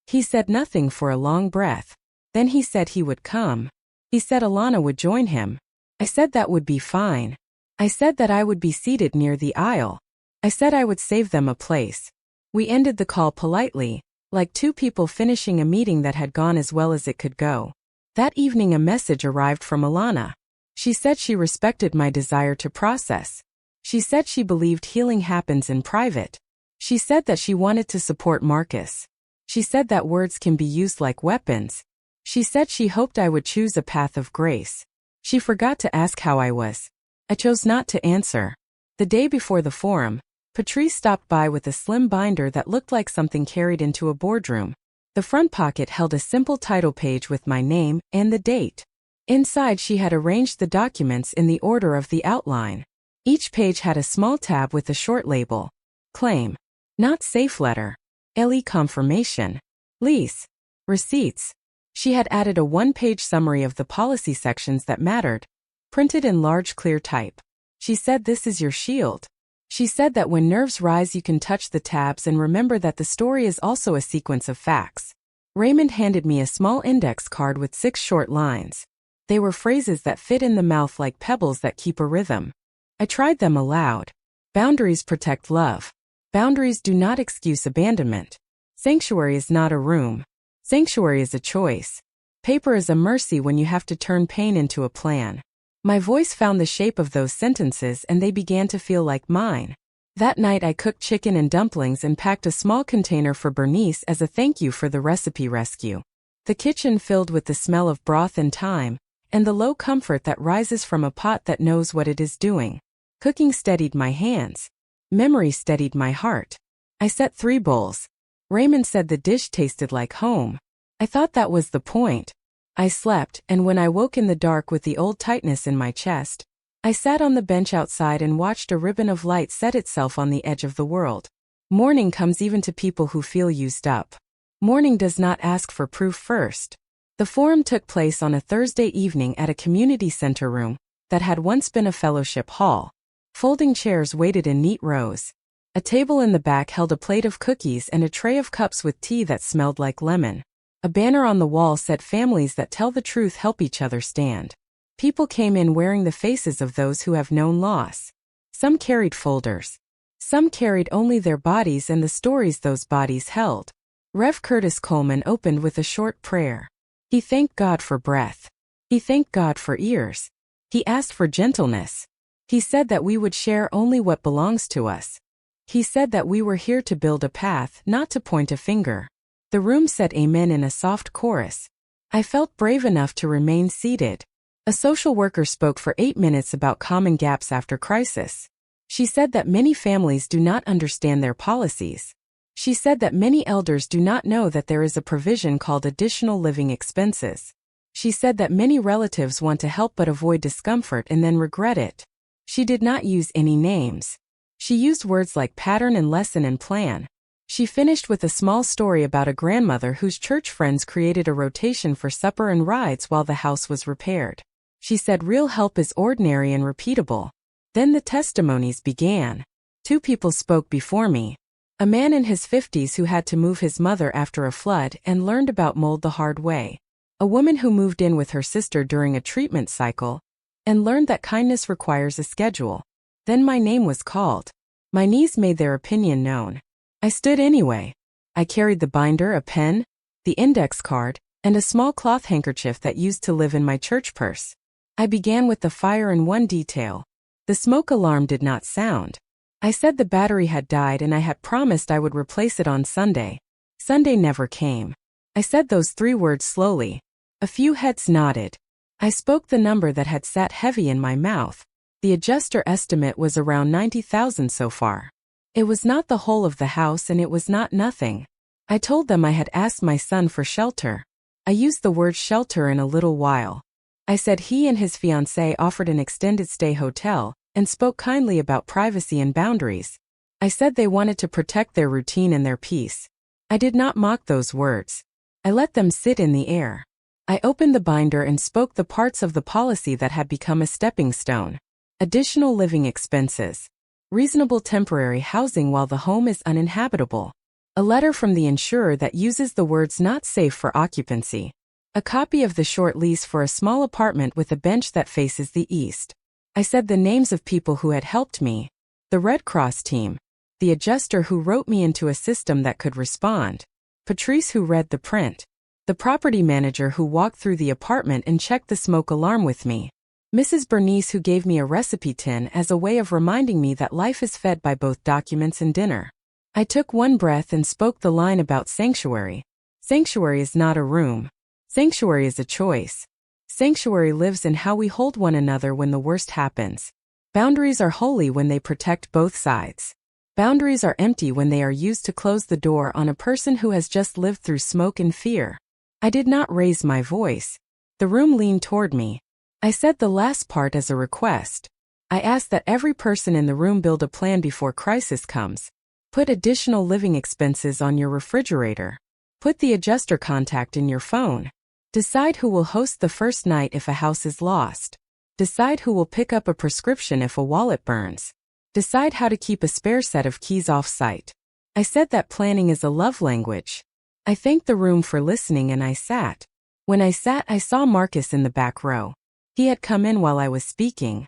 He said nothing for a long breath. Then he said he would come. He said Alana would join him. I said that would be fine. I said that I would be seated near the aisle. I said I would save them a place. We ended the call politely, like 2 people finishing a meeting that had gone as well as it could go. That evening a message arrived from Alana. She said she respected my desire to process. She said she believed healing happens in private. She said that she wanted to support Marcus. She said that words can be used like weapons. She said she hoped I would choose a path of grace. She forgot to ask how I was. I chose not to answer. The day before the forum, Patrice stopped by with a slim binder that looked like something carried into a boardroom. The front pocket held a simple title page with my name and the date. Inside she had arranged the documents in the order of the outline. Each page had a small tab with a short label. Claim. Not safe letter. LE confirmation. Lease. Receipts. She had added a 1-page summary of the policy sections that mattered, printed in large clear type. She said this is your shield. She said that when nerves rise you can touch the tabs and remember that the story is also a sequence of facts. Raymond handed me a small index card with 6 short lines. They were phrases that fit in the mouth like pebbles that keep a rhythm. I tried them aloud. Boundaries protect love. Boundaries do not excuse abandonment. Sanctuary is not a room. Sanctuary is a choice. Paper is a mercy when you have to turn pain into a plan. My voice found the shape of those sentences and they began to feel like mine. That night I cooked chicken and dumplings and packed a small container for Bernice as a thank you for the recipe rescue. The kitchen filled with the smell of broth and thyme, and the low comfort that rises from a pot that knows what it is doing. Cooking steadied my hands. Memory steadied my heart. I set 3 bowls. Raymond said the dish tasted like home. I thought that was the point. I slept, and when I woke in the dark with the old tightness in my chest, I sat on the bench outside and watched a ribbon of light set itself on the edge of the world. Morning comes even to people who feel used up. Morning does not ask for proof first. The forum took place on a Thursday evening at a community center room that had once been a fellowship hall. Folding chairs waited in neat rows. A table in the back held a plate of cookies and a tray of cups with tea that smelled like lemon. A banner on the wall said families that tell the truth help each other stand. People came in wearing the faces of those who have known loss. Some carried folders. Some carried only their bodies and the stories those bodies held. Rev. Curtis Coleman opened with a short prayer. He thanked God for breath. He thanked God for ears. He asked for gentleness. He said that we would share only what belongs to us. He said that we were here to build a path, not to point a finger. The room said amen in a soft chorus. I felt brave enough to remain seated. A social worker spoke for 8 minutes about common gaps after crisis. She said that many families do not understand their policies. She said that many elders do not know that there is a provision called additional living expenses. She said that many relatives want to help but avoid discomfort and then regret it. She did not use any names. She used words like pattern and lesson and plan. She finished with a small story about a grandmother whose church friends created a rotation for supper and rides while the house was repaired. She said real help is ordinary and repeatable. Then the testimonies began. 2 people spoke before me. A man in his 50s who had to move his mother after a flood and learned about mold the hard way. A woman who moved in with her sister during a treatment cycle and learned that kindness requires a schedule. Then my name was called. My knees made their opinion known. I stood anyway. I carried the binder, a pen, the index card, and a small cloth handkerchief that used to live in my church purse. I began with the fire in one detail. The smoke alarm did not sound. I said the battery had died and I had promised I would replace it on Sunday. Sunday never came. I said those 3 words slowly. A few heads nodded. I spoke the number that had sat heavy in my mouth. The adjuster estimate was around 90,000 so far. It was not the whole of the house and it was not nothing. I told them I had asked my son for shelter. I used the word shelter in a little while. I said he and his fiancée offered an extended stay hotel and spoke kindly about privacy and boundaries. I said they wanted to protect their routine and their peace. I did not mock those words. I let them sit in the air. I opened the binder and spoke the parts of the policy that had become a stepping stone. Additional living expenses. Reasonable temporary housing while the home is uninhabitable. A letter from the insurer that uses the words not safe for occupancy. A copy of the short lease for a small apartment with a bench that faces the east. I said the names of people who had helped me. The Red Cross team. The adjuster who wrote me into a system that could respond. Patrice who read the print. The property manager who walked through the apartment and checked the smoke alarm with me. Mrs. Bernice who gave me a recipe tin as a way of reminding me that life is fed by both documents and dinner. I took one breath and spoke the line about sanctuary. Sanctuary is not a room. Sanctuary is a choice. Sanctuary lives in how we hold one another when the worst happens. Boundaries are holy when they protect both sides. Boundaries are empty when they are used to close the door on a person who has just lived through smoke and fear. I did not raise my voice. The room leaned toward me. I said the last part as a request. I asked that every person in the room build a plan before crisis comes. Put additional living expenses on your refrigerator. Put the adjuster contact in your phone. Decide who will host the first night if a house is lost. Decide who will pick up a prescription if a wallet burns. Decide how to keep a spare set of keys off-site. I said that planning is a love language. I thanked the room for listening and I sat. When I sat, I saw Marcus in the back row. He had come in while I was speaking.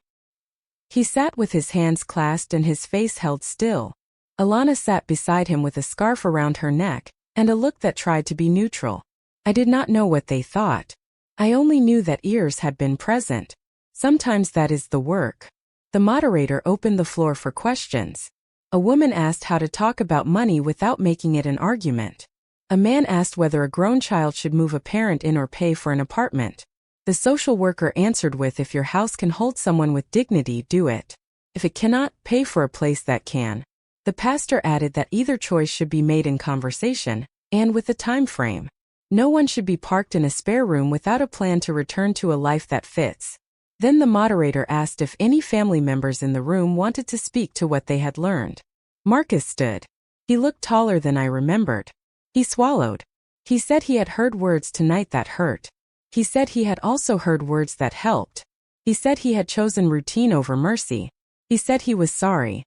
He sat with his hands clasped and his face held still. Alana sat beside him with a scarf around her neck and a look that tried to be neutral. I did not know what they thought. I only knew that ears had been present. Sometimes that is the work. The moderator opened the floor for questions. A woman asked how to talk about money without making it an argument. A man asked whether a grown child should move a parent in or pay for an apartment. The social worker answered with, if your house can hold someone with dignity, do it. If it cannot, pay for a place that can. The pastor added that either choice should be made in conversation, and with a time frame. No one should be parked in a spare room without a plan to return to a life that fits. Then the moderator asked if any family members in the room wanted to speak to what they had learned. Marcus stood. He looked taller than I remembered. He swallowed. He said he had heard words tonight that hurt. He said he had also heard words that helped. He said he had chosen routine over mercy. He said he was sorry.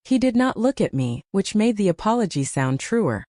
He did not look at me, which made the apology sound truer.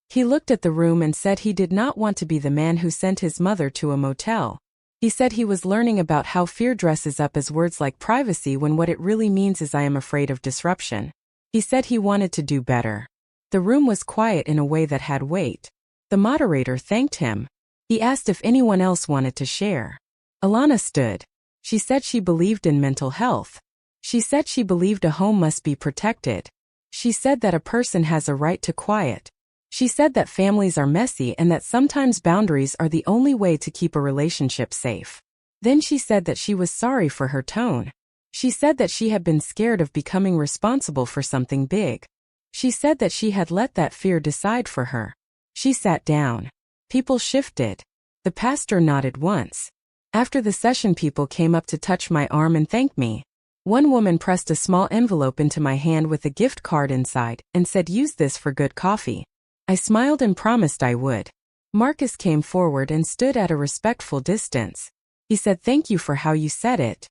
He looked at the room and said he did not want to be the man who sent his mother to a motel. He said he was learning about how fear dresses up as words like privacy when what it really means is I am afraid of disruption. He said he wanted to do better. The room was quiet in a way that had weight. The moderator thanked him. He asked if anyone else wanted to share. Alana stood. She said she believed in mental health. She said she believed a home must be protected. She said that a person has a right to quiet. She said that families are messy and that sometimes boundaries are the only way to keep a relationship safe. Then she said that she was sorry for her tone. She said that she had been scared of becoming responsible for something big. She said that she had let that fear decide for her. She sat down. People shifted. The pastor nodded once. After the session, people came up to touch my arm and thank me. One woman pressed a small envelope into my hand with a gift card inside and said, "Use this for good coffee." I smiled and promised I would. Marcus came forward and stood at a respectful distance. He said, "Thank you for how you said it."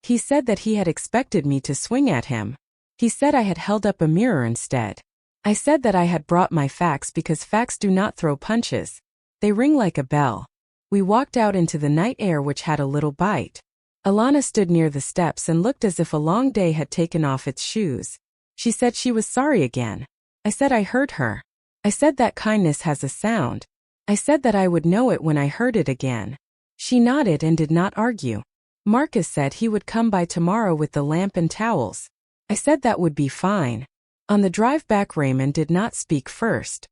He said that he had expected me to swing at him. He said I had held up a mirror instead. I said that I had brought my facts because facts do not throw punches. They ring like a bell. We walked out into the night air, which had a little bite. Alana stood near the steps and looked as if a long day had taken off its shoes. She said she was sorry again. I said I heard her. I said that kindness has a sound. I said that I would know it when I heard it again. She nodded and did not argue. Marcus said he would come by tomorrow with the lamp and towels. I said that would be fine. On the drive back, Raymond did not speak first.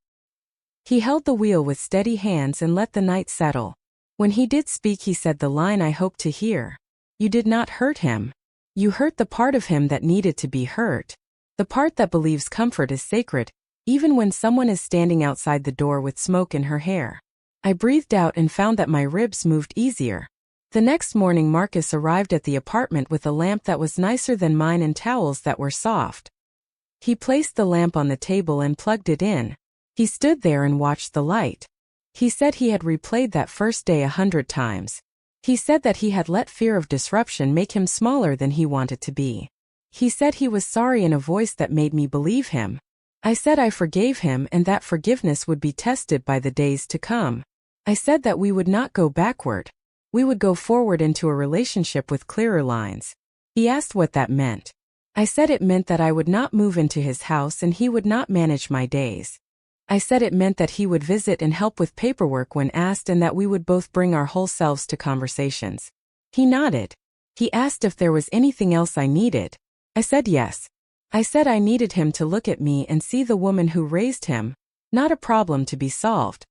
He held the wheel with steady hands and let the night settle. When he did speak, he said the line I hoped to hear. You did not hurt him. You hurt the part of him that needed to be hurt. The part that believes comfort is sacred, even when someone is standing outside the door with smoke in her hair. I breathed out and found that my ribs moved easier. The next morning, Marcus arrived at the apartment with a lamp that was nicer than mine and towels that were soft. He placed the lamp on the table and plugged it in. He stood there and watched the light. He said he had replayed that first day 100 times. He said that he had let fear of disruption make him smaller than he wanted to be. He said he was sorry in a voice that made me believe him. I said I forgave him and that forgiveness would be tested by the days to come. I said that we would not go backward. We would go forward into a relationship with clearer lines. He asked what that meant. I said it meant that I would not move into his house and he would not manage my days. I said it meant that he would visit and help with paperwork when asked and that we would both bring our whole selves to conversations. He nodded. He asked if there was anything else I needed. I said yes. I said I needed him to look at me and see the woman who raised him, not a problem to be solved.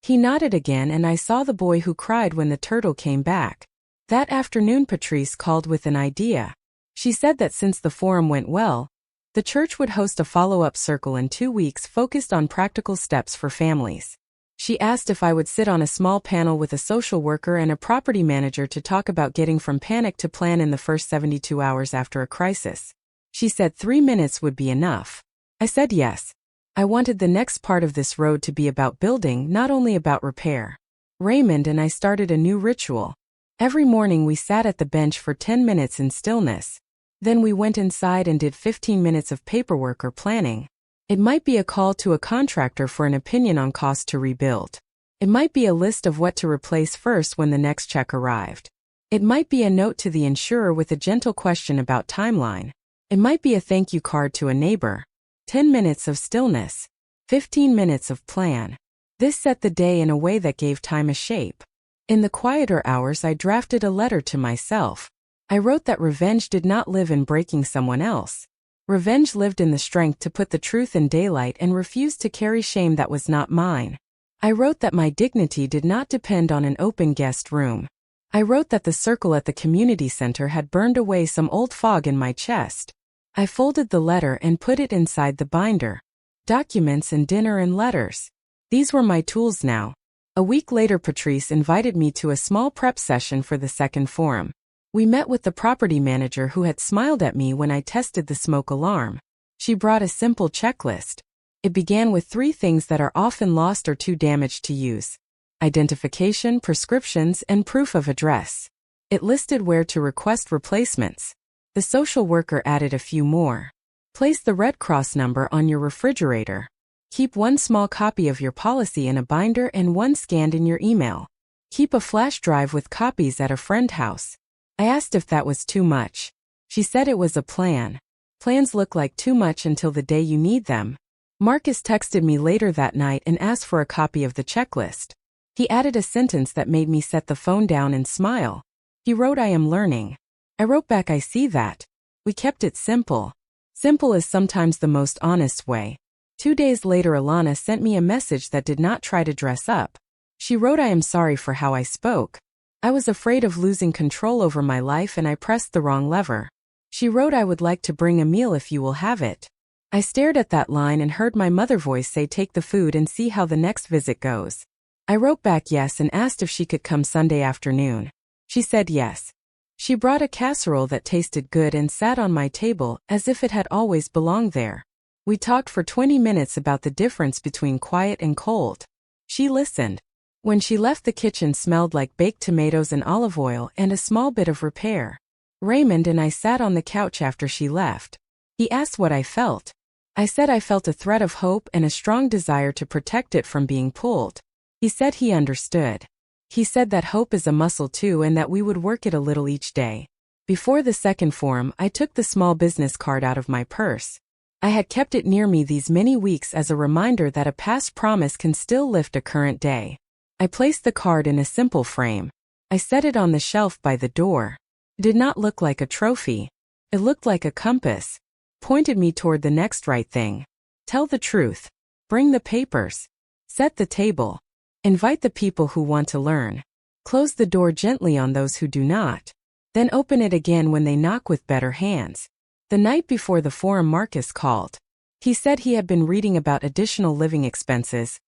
He nodded again and I saw the boy who cried when the turtle came back. That afternoon, Patrice called with an idea. She said that since the forum went well, the church would host a follow-up circle in 2 weeks focused on practical steps for families. She asked if I would sit on a small panel with a social worker and a property manager to talk about getting from panic to plan in the first 72 hours after a crisis. She said 3 minutes would be enough. I said yes. I wanted the next part of this road to be about building, not only about repair. Raymond and I started a new ritual. Every morning we sat at the bench for 10 minutes in stillness. Then we went inside and did 15 minutes of paperwork or planning. It might be a call to a contractor for an opinion on cost to rebuild. It might be a list of what to replace first when the next check arrived. It might be a note to the insurer with a gentle question about timeline. It might be a thank you card to a neighbor. 10 minutes of stillness. 15 minutes of plan. This set the day in a way that gave time a shape. In the quieter hours, I drafted a letter to myself. I wrote that revenge did not live in breaking someone else. Revenge lived in the strength to put the truth in daylight and refused to carry shame that was not mine. I wrote that my dignity did not depend on an open guest room. I wrote that the circle at the community center had burned away some old fog in my chest. I folded the letter and put it inside the binder. Documents and dinner and letters. These were my tools now. A week later, Patrice invited me to a small prep session for the second forum. We met with the property manager who had smiled at me when I tested the smoke alarm. She brought a simple checklist. It began with 3 things that are often lost or too damaged to use: identification, prescriptions, and proof of address. It listed where to request replacements. The social worker added a few more. Place the Red Cross number on your refrigerator. Keep 1 small copy of your policy in a binder and 1 scanned in your email. Keep a flash drive with copies at a friend's house. I asked if that was too much. She said it was a plan. Plans look like too much until the day you need them. Marcus texted me later that night and asked for a copy of the checklist. He added a sentence that made me set the phone down and smile. He wrote, "I am learning." I wrote back, "I see that." We kept it simple. Simple is sometimes the most honest way. 2 days later, Alana sent me a message that did not try to dress up. She wrote, "I am sorry for how I spoke. I was afraid of losing control over my life and I pressed the wrong lever." She wrote, "I would like to bring a meal if you will have it." I stared at that line and heard my mother voice say, "Take the food and see how the next visit goes." I wrote back yes and asked if she could come Sunday afternoon. She said yes. She brought a casserole that tasted good and sat on my table as if it had always belonged there. We talked for 20 minutes about the difference between quiet and cold. She listened. When she left, the kitchen smelled like baked tomatoes and olive oil and a small bit of repair. Raymond and I sat on the couch after she left. He asked what I felt. I said I felt a thread of hope and a strong desire to protect it from being pulled. He said he understood. He said that hope is a muscle too and that we would work it a little each day. Before the second forum, I took the small business card out of my purse. I had kept it near me these many weeks as a reminder that a past promise can still lift a current day. I placed the card in a simple frame. I set it on the shelf by the door. It did not look like a trophy. It looked like a compass. Pointed me toward the next right thing. Tell the truth. Bring the papers. Set the table. Invite the people who want to learn. Close the door gently on those who do not. Then open it again when they knock with better hands. The night before the forum, Marcus called. He said he had been reading about additional living expenses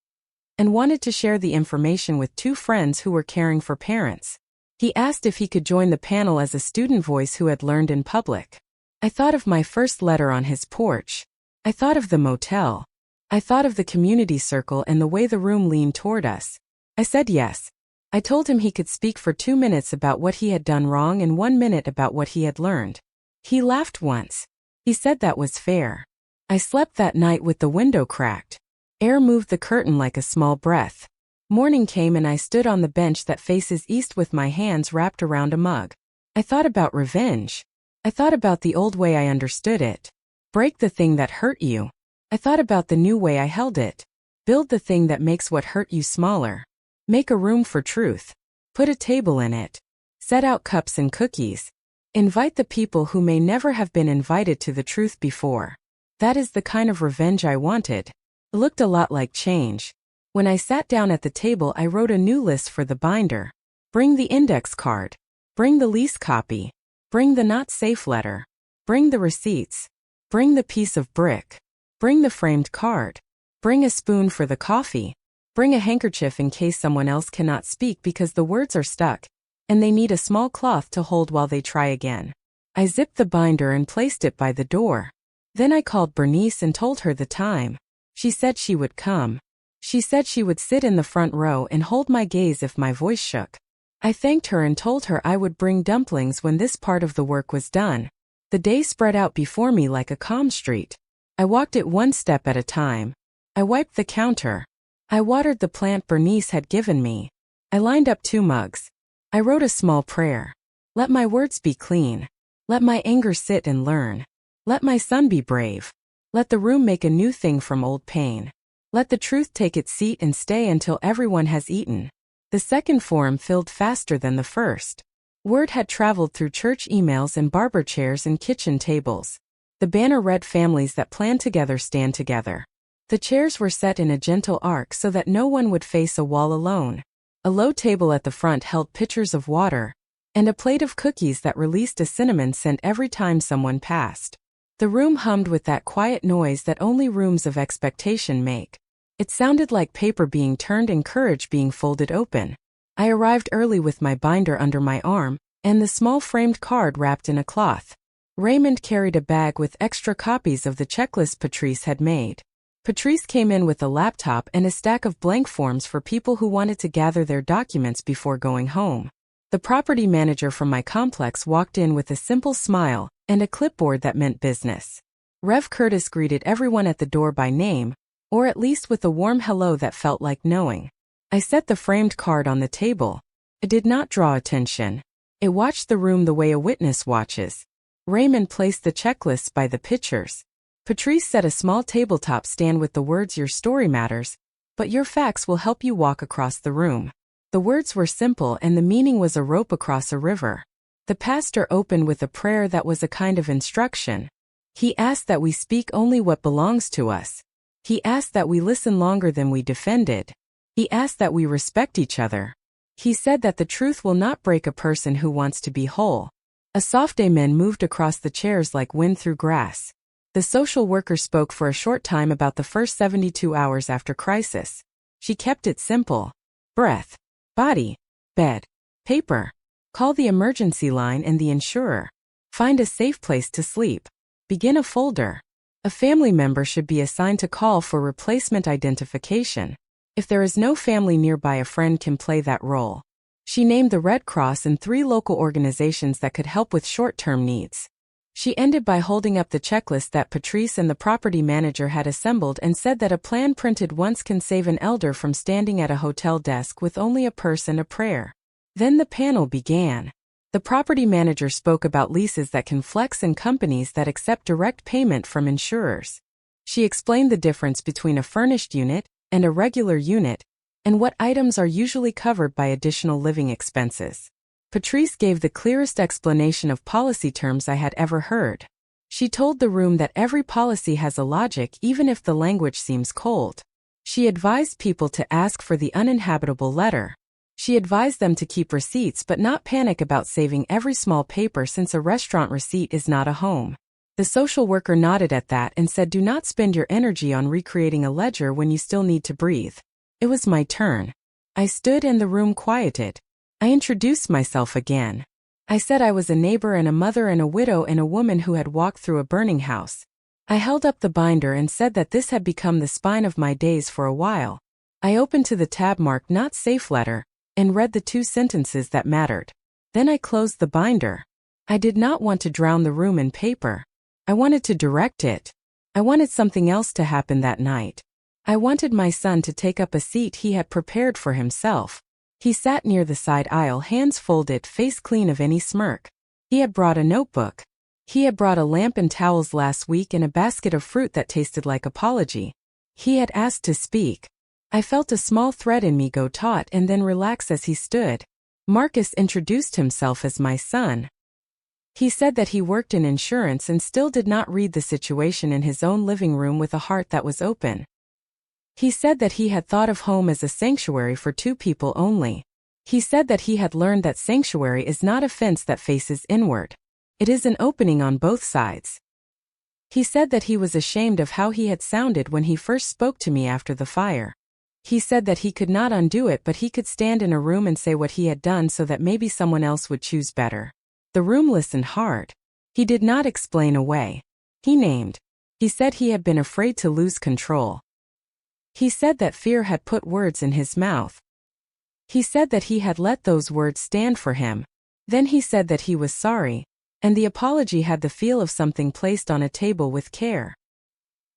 and wanted to share the information with 2 friends who were caring for parents. He asked if he could join the panel as a student voice who had learned in public. I thought of my first letter on his porch. I thought of the motel. I thought of the community circle and the way the room leaned toward us. I said yes. I told him he could speak for 2 minutes about what he had done wrong and 1 minute about what he had learned. He laughed once. He said that was fair. I slept that night with the window cracked. Air moved the curtain like a small breath. Morning came and I stood on the bench that faces east with my hands wrapped around a mug. I thought about revenge. I thought about the old way I understood it. Break the thing that hurt you. I thought about the new way I held it. Build the thing that makes what hurt you smaller. Make a room for truth. Put a table in it. Set out cups and cookies. Invite the people who may never have been invited to the truth before. That is the kind of revenge I wanted. It looked a lot like change. When I sat down at the table, I wrote a new list for the binder. Bring the index card. Bring the lease copy. Bring the not safe letter. Bring the receipts. Bring the piece of brick. Bring the framed card. Bring a spoon for the coffee. Bring a handkerchief in case someone else cannot speak because the words are stuck, and they need a small cloth to hold while they try again. I zipped the binder and placed it by the door. Then I called Bernice and told her the time. She said she would come. She said she would sit in the front row and hold my gaze if my voice shook. I thanked her and told her I would bring dumplings when this part of the work was done. The day spread out before me like a calm street. I walked it 1 step at a time. I wiped the counter. I watered the plant Bernice had given me. I lined up 2 mugs. I wrote a small prayer. Let my words be clean. Let my anger sit and learn. Let my son be brave. Let the room make a new thing from old pain. Let the truth take its seat and stay until everyone has eaten. The second forum filled faster than the first. Word had traveled through church emails and barber chairs and kitchen tables. The banner read, "Families that plan together stand together." The chairs were set in a gentle arc so that no one would face a wall alone. A low table at the front held pitchers of water, and a plate of cookies that released a cinnamon scent every time someone passed. The room hummed with that quiet noise that only rooms of expectation make. It sounded like paper being turned and courage being folded open. I arrived early with my binder under my arm, and the small framed card wrapped in a cloth. Raymond carried a bag with extra copies of the checklist Patrice had made. Patrice came in with a laptop and a stack of blank forms for people who wanted to gather their documents before going home. The property manager from my complex walked in with a simple smile and a clipboard that meant business. Rev Curtis greeted everyone at the door by name, or at least with a warm hello that felt like knowing. I set the framed card on the table. It did not draw attention. It watched the room the way a witness watches. Raymond placed the checklists by the pictures. Patrice set a small tabletop stand with the words "Your story matters, but your facts will help you walk across the room." The words were simple and the meaning was a rope across a river. The pastor opened with a prayer that was a kind of instruction. He asked that we speak only what belongs to us. He asked that we listen longer than we defended. He asked that we respect each other. He said that the truth will not break a person who wants to be whole. A soft amen moved across the chairs like wind through grass. The social worker spoke for a short time about the first 72 hours after crisis. She kept it simple. Breath, body, bed, paper. Call the emergency line and the insurer. Find a safe place to sleep. Begin a folder. A family member should be assigned to call for replacement identification. If there is no family nearby, a friend can play that role. She named the Red Cross and 3 local organizations that could help with short-term needs. She ended by holding up the checklist that Patrice and the property manager had assembled and said that a plan printed once can save an elder from standing at a hotel desk with only a purse and a prayer. Then the panel began. The property manager spoke about leases that can flex and companies that accept direct payment from insurers. She explained the difference between a furnished unit and a regular unit, and what items are usually covered by additional living expenses. Patrice gave the clearest explanation of policy terms I had ever heard. She told the room that every policy has a logic even if the language seems cold. She advised people to ask for the uninhabitable letter. She advised them to keep receipts but not panic about saving every small paper since a restaurant receipt is not a home. The social worker nodded at that and said, "Do not spend your energy on recreating a ledger when you still need to breathe." It was my turn. I stood and the room quieted. I introduced myself again. I said I was a neighbor and a mother and a widow and a woman who had walked through a burning house. I held up the binder and said that this had become the spine of my days for a while. I opened to the tab marked "Not Safe" letter and read the 2 sentences that mattered. Then I closed the binder. I did not want to drown the room in paper. I wanted to direct it. I wanted something else to happen that night. I wanted my son to take up a seat he had prepared for himself. He sat near the side aisle, hands folded, face clean of any smirk. He had brought a notebook. He had brought a lamp and towels last week and a basket of fruit that tasted like apology. He had asked to speak. I felt a small thread in me go taut and then relax as he stood. Marcus introduced himself as my son. He said that he worked in insurance and still did not read the situation in his own living room with a heart that was open. He said that he had thought of home as a sanctuary for 2 people only. He said that he had learned that sanctuary is not a fence that faces inward. It is an opening on both sides. He said that he was ashamed of how he had sounded when he first spoke to me after the fire. He said that he could not undo it, but he could stand in a room and say what he had done so that maybe someone else would choose better. The room listened hard. He did not explain away. He named. He said he had been afraid to lose control. He said that fear had put words in his mouth. He said that he had let those words stand for him. Then he said that he was sorry, and the apology had the feel of something placed on a table with care.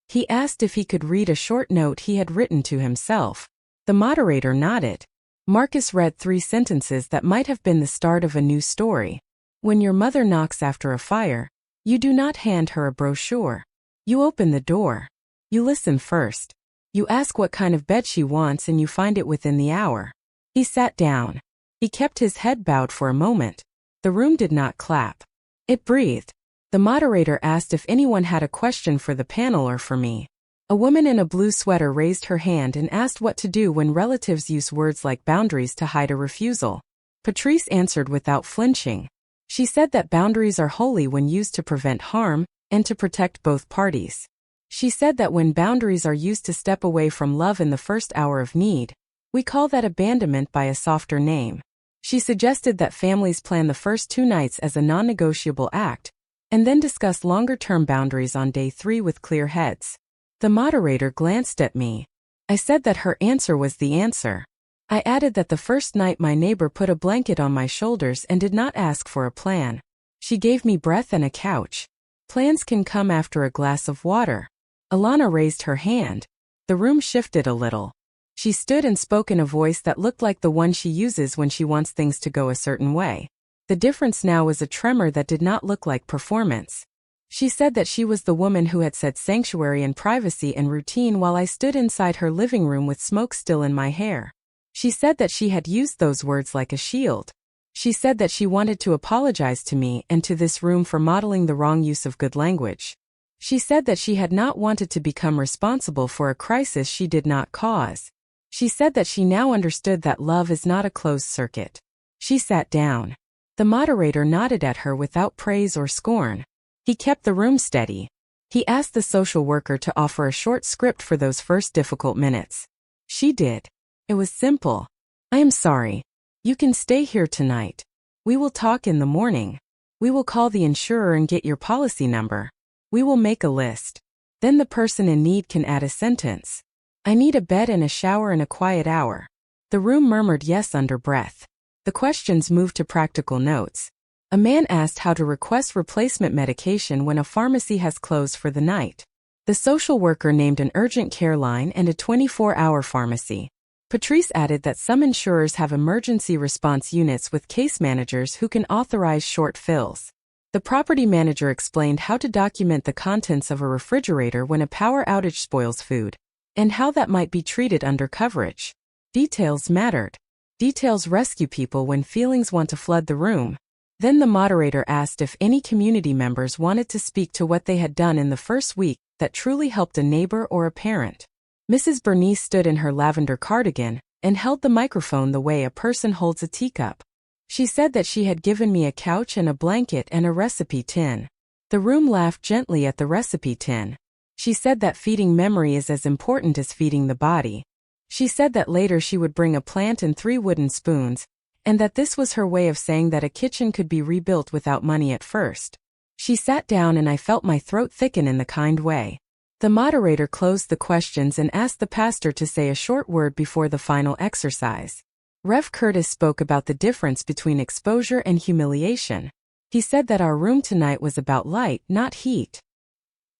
He asked if he could read a short note he had written to himself. The moderator nodded. Marcus read 3 sentences that might have been the start of a new story. When your mother knocks after a fire, you do not hand her a brochure. You open the door. You listen first. You ask what kind of bed she wants and you find it within the hour. He sat down. He kept his head bowed for a moment. The room did not clap. It breathed. The moderator asked if anyone had a question for the panel or for me. A woman in a blue sweater raised her hand and asked what to do when relatives use words like boundaries to hide a refusal. Patrice answered without flinching. She said that boundaries are holy when used to prevent harm and to protect both parties. She said that when boundaries are used to step away from love in the first hour of need, we call that abandonment by a softer name. She suggested that families plan the first 2 nights as a non-negotiable act, and then discuss longer-term boundaries on day 3 with clear heads. The moderator glanced at me. I said that her answer was the answer. I added that the first night my neighbor put a blanket on my shoulders and did not ask for a plan. She gave me breath and a couch. Plans can come after a glass of water. Alana raised her hand. The room shifted a little. She stood and spoke in a voice that looked like the one she uses when she wants things to go a certain way. The difference now was a tremor that did not look like performance. She said that she was the woman who had said sanctuary and privacy and routine while I stood inside her living room with smoke still in my hair. She said that she had used those words like a shield. She said that she wanted to apologize to me and to this room for modeling the wrong use of good language. She said that she had not wanted to become responsible for a crisis she did not cause. She said that she now understood that love is not a closed circuit. She sat down. The moderator nodded at her without praise or scorn. He kept the room steady. He asked the social worker to offer a short script for those first difficult minutes. She did. It was simple. I am sorry. You can stay here tonight. We will talk in the morning. We will call the insurer and get your policy number. We will make a list. Then the person in need can add a sentence. I need a bed and a shower and a quiet hour. The room murmured yes under breath. The questions moved to practical notes. A man asked how to request replacement medication when a pharmacy has closed for the night. The social worker named an urgent care line and a 24-hour pharmacy. Patrice added that some insurers have emergency response units with case managers who can authorize short fills. The property manager explained how to document the contents of a refrigerator when a power outage spoils food, and how that might be treated under coverage. Details mattered. Details rescue people when feelings want to flood the room. Then the moderator asked if any community members wanted to speak to what they had done in the first week that truly helped a neighbor or a parent. Mrs. Bernice stood in her lavender cardigan and held the microphone the way a person holds a teacup. She said that she had given me a couch and a blanket and a recipe tin. The room laughed gently at the recipe tin. She said that feeding memory is as important as feeding the body. She said that later she would bring a plant and 3 wooden spoons, and that this was her way of saying that a kitchen could be rebuilt without money at first. She sat down and I felt my throat thicken in the kind way. The moderator closed the questions and asked the pastor to say a short word before the final exercise. Rev Curtis spoke about the difference between exposure and humiliation. He said that our room tonight was about light, not heat.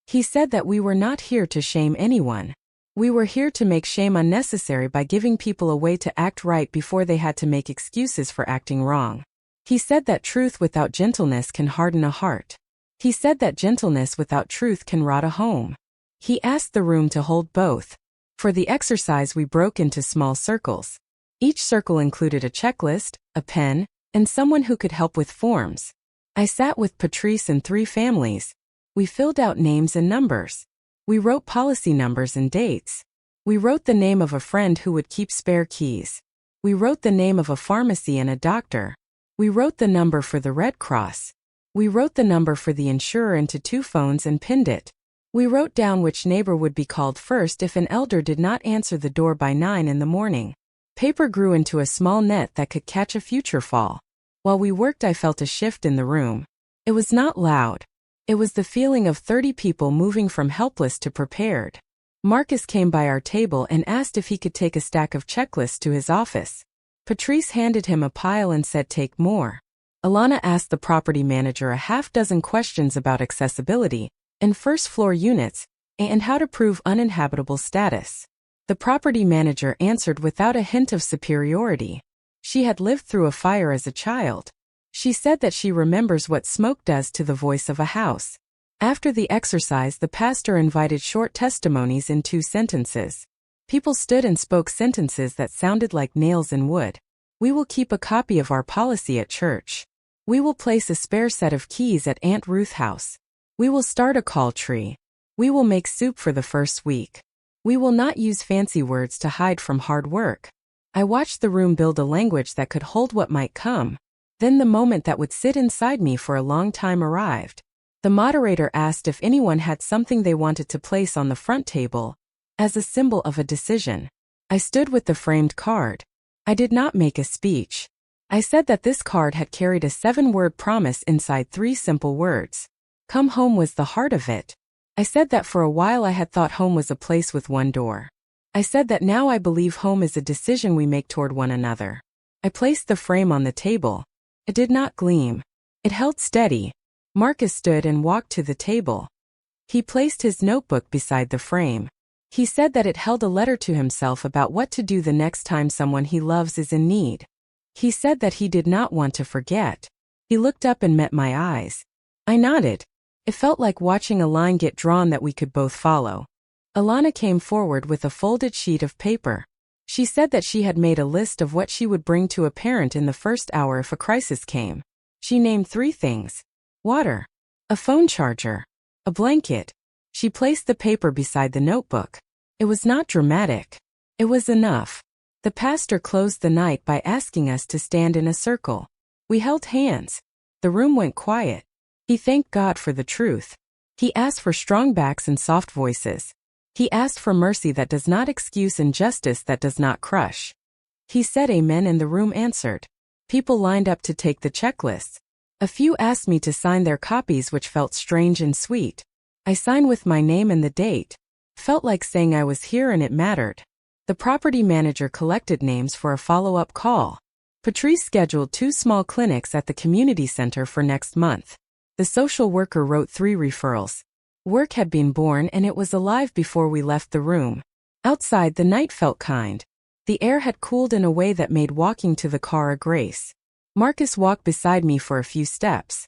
He said that we were not here to shame anyone. We were here to make shame unnecessary by giving people a way to act right before they had to make excuses for acting wrong. He said that truth without gentleness can harden a heart. He said that gentleness without truth can rot a home. He asked the room to hold both. For the exercise we broke into small circles. Each circle included a checklist, a pen, and someone who could help with forms. I sat with Patrice and 3 families. We filled out names and numbers. We wrote policy numbers and dates. We wrote the name of a friend who would keep spare keys. We wrote the name of a pharmacy and a doctor. We wrote the number for the Red Cross. We wrote the number for the insurer into 2 phones and pinned it. We wrote down which neighbor would be called first if an elder did not answer the door by 9 in the morning. Paper grew into a small net that could catch a future fall. While we worked, I felt a shift in the room. It was not loud. It was the feeling of 30 people moving from helpless to prepared. Marcus came by our table and asked if he could take a stack of checklists to his office. Patrice handed him a pile and said, "Take more." Alana asked the property manager a half-dozen questions about accessibility and first-floor units and how to prove uninhabitable status. The property manager answered without a hint of superiority. She had lived through a fire as a child. She said that she remembers what smoke does to the voice of a house. After the exercise, the pastor invited short testimonies in 2 sentences. People stood and spoke sentences that sounded like nails in wood. We will keep a copy of our policy at church. We will place a spare set of keys at Aunt Ruth's house. We will start a call tree. We will make soup for the first week. We will not use fancy words to hide from hard work. I watched the room build a language that could hold what might come. Then the moment that would sit inside me for a long time arrived. The moderator asked if anyone had something they wanted to place on the front table, as a symbol of a decision. I stood with the framed card. I did not make a speech. I said that this card had carried a 7-word promise inside 3 simple words. Come home was the heart of it. I said that for a while I had thought home was a place with one door. I said that now I believe home is a decision we make toward one another. I placed the frame on the table. It did not gleam. It held steady. Marcus stood and walked to the table. He placed his notebook beside the frame. He said that it held a letter to himself about what to do the next time someone he loves is in need. He said that he did not want to forget. He looked up and met my eyes. I nodded. It felt like watching a line get drawn that we could both follow. Alana came forward with a folded sheet of paper. She said that she had made a list of what she would bring to a parent in the first hour if a crisis came. She named 3 things: water, a phone charger, a blanket. She placed the paper beside the notebook. It was not dramatic. It was enough. The pastor closed the night by asking us to stand in a circle. We held hands. The room went quiet. He thanked God for the truth. He asked for strong backs and soft voices. He asked for mercy that does not excuse and justice that does not crush. He said amen and the room answered. People lined up to take the checklists. A few asked me to sign their copies, which felt strange and sweet. I signed with my name and the date. Felt like saying I was here and it mattered. The property manager collected names for a follow-up call. Patrice scheduled 2 small clinics at the community center for next month. The social worker wrote 3 referrals. Work had been born and it was alive before we left the room. Outside, the night felt kind. The air had cooled in a way that made walking to the car a grace. Marcus walked beside me for a few steps.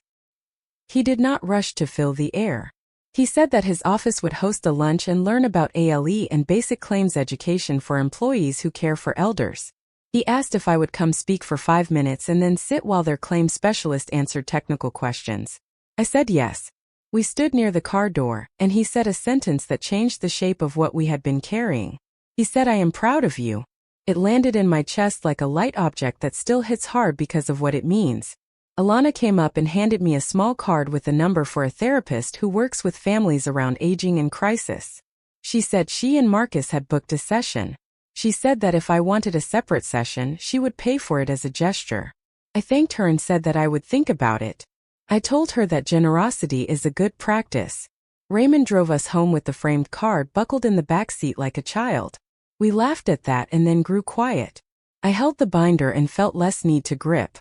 He did not rush to fill the air. He said that his office would host a lunch and learn about ALE and basic claims education for employees who care for elders. He asked if I would come speak for 5 minutes and then sit while their claims specialist answered technical questions. I said yes. We stood near the car door, and he said a sentence that changed the shape of what we had been carrying. He said, "I am proud of you." It landed in my chest like a light object that still hits hard because of what it means. Alana came up and handed me a small card with a number for a therapist who works with families around aging and crisis. She said she and Marcus had booked a session. She said that if I wanted a separate session, she would pay for it as a gesture. I thanked her and said that I would think about it. I told her that generosity is a good practice. Raymond drove us home with the framed card buckled in the back seat like a child. We laughed at that and then grew quiet. I held the binder and felt less need to grip.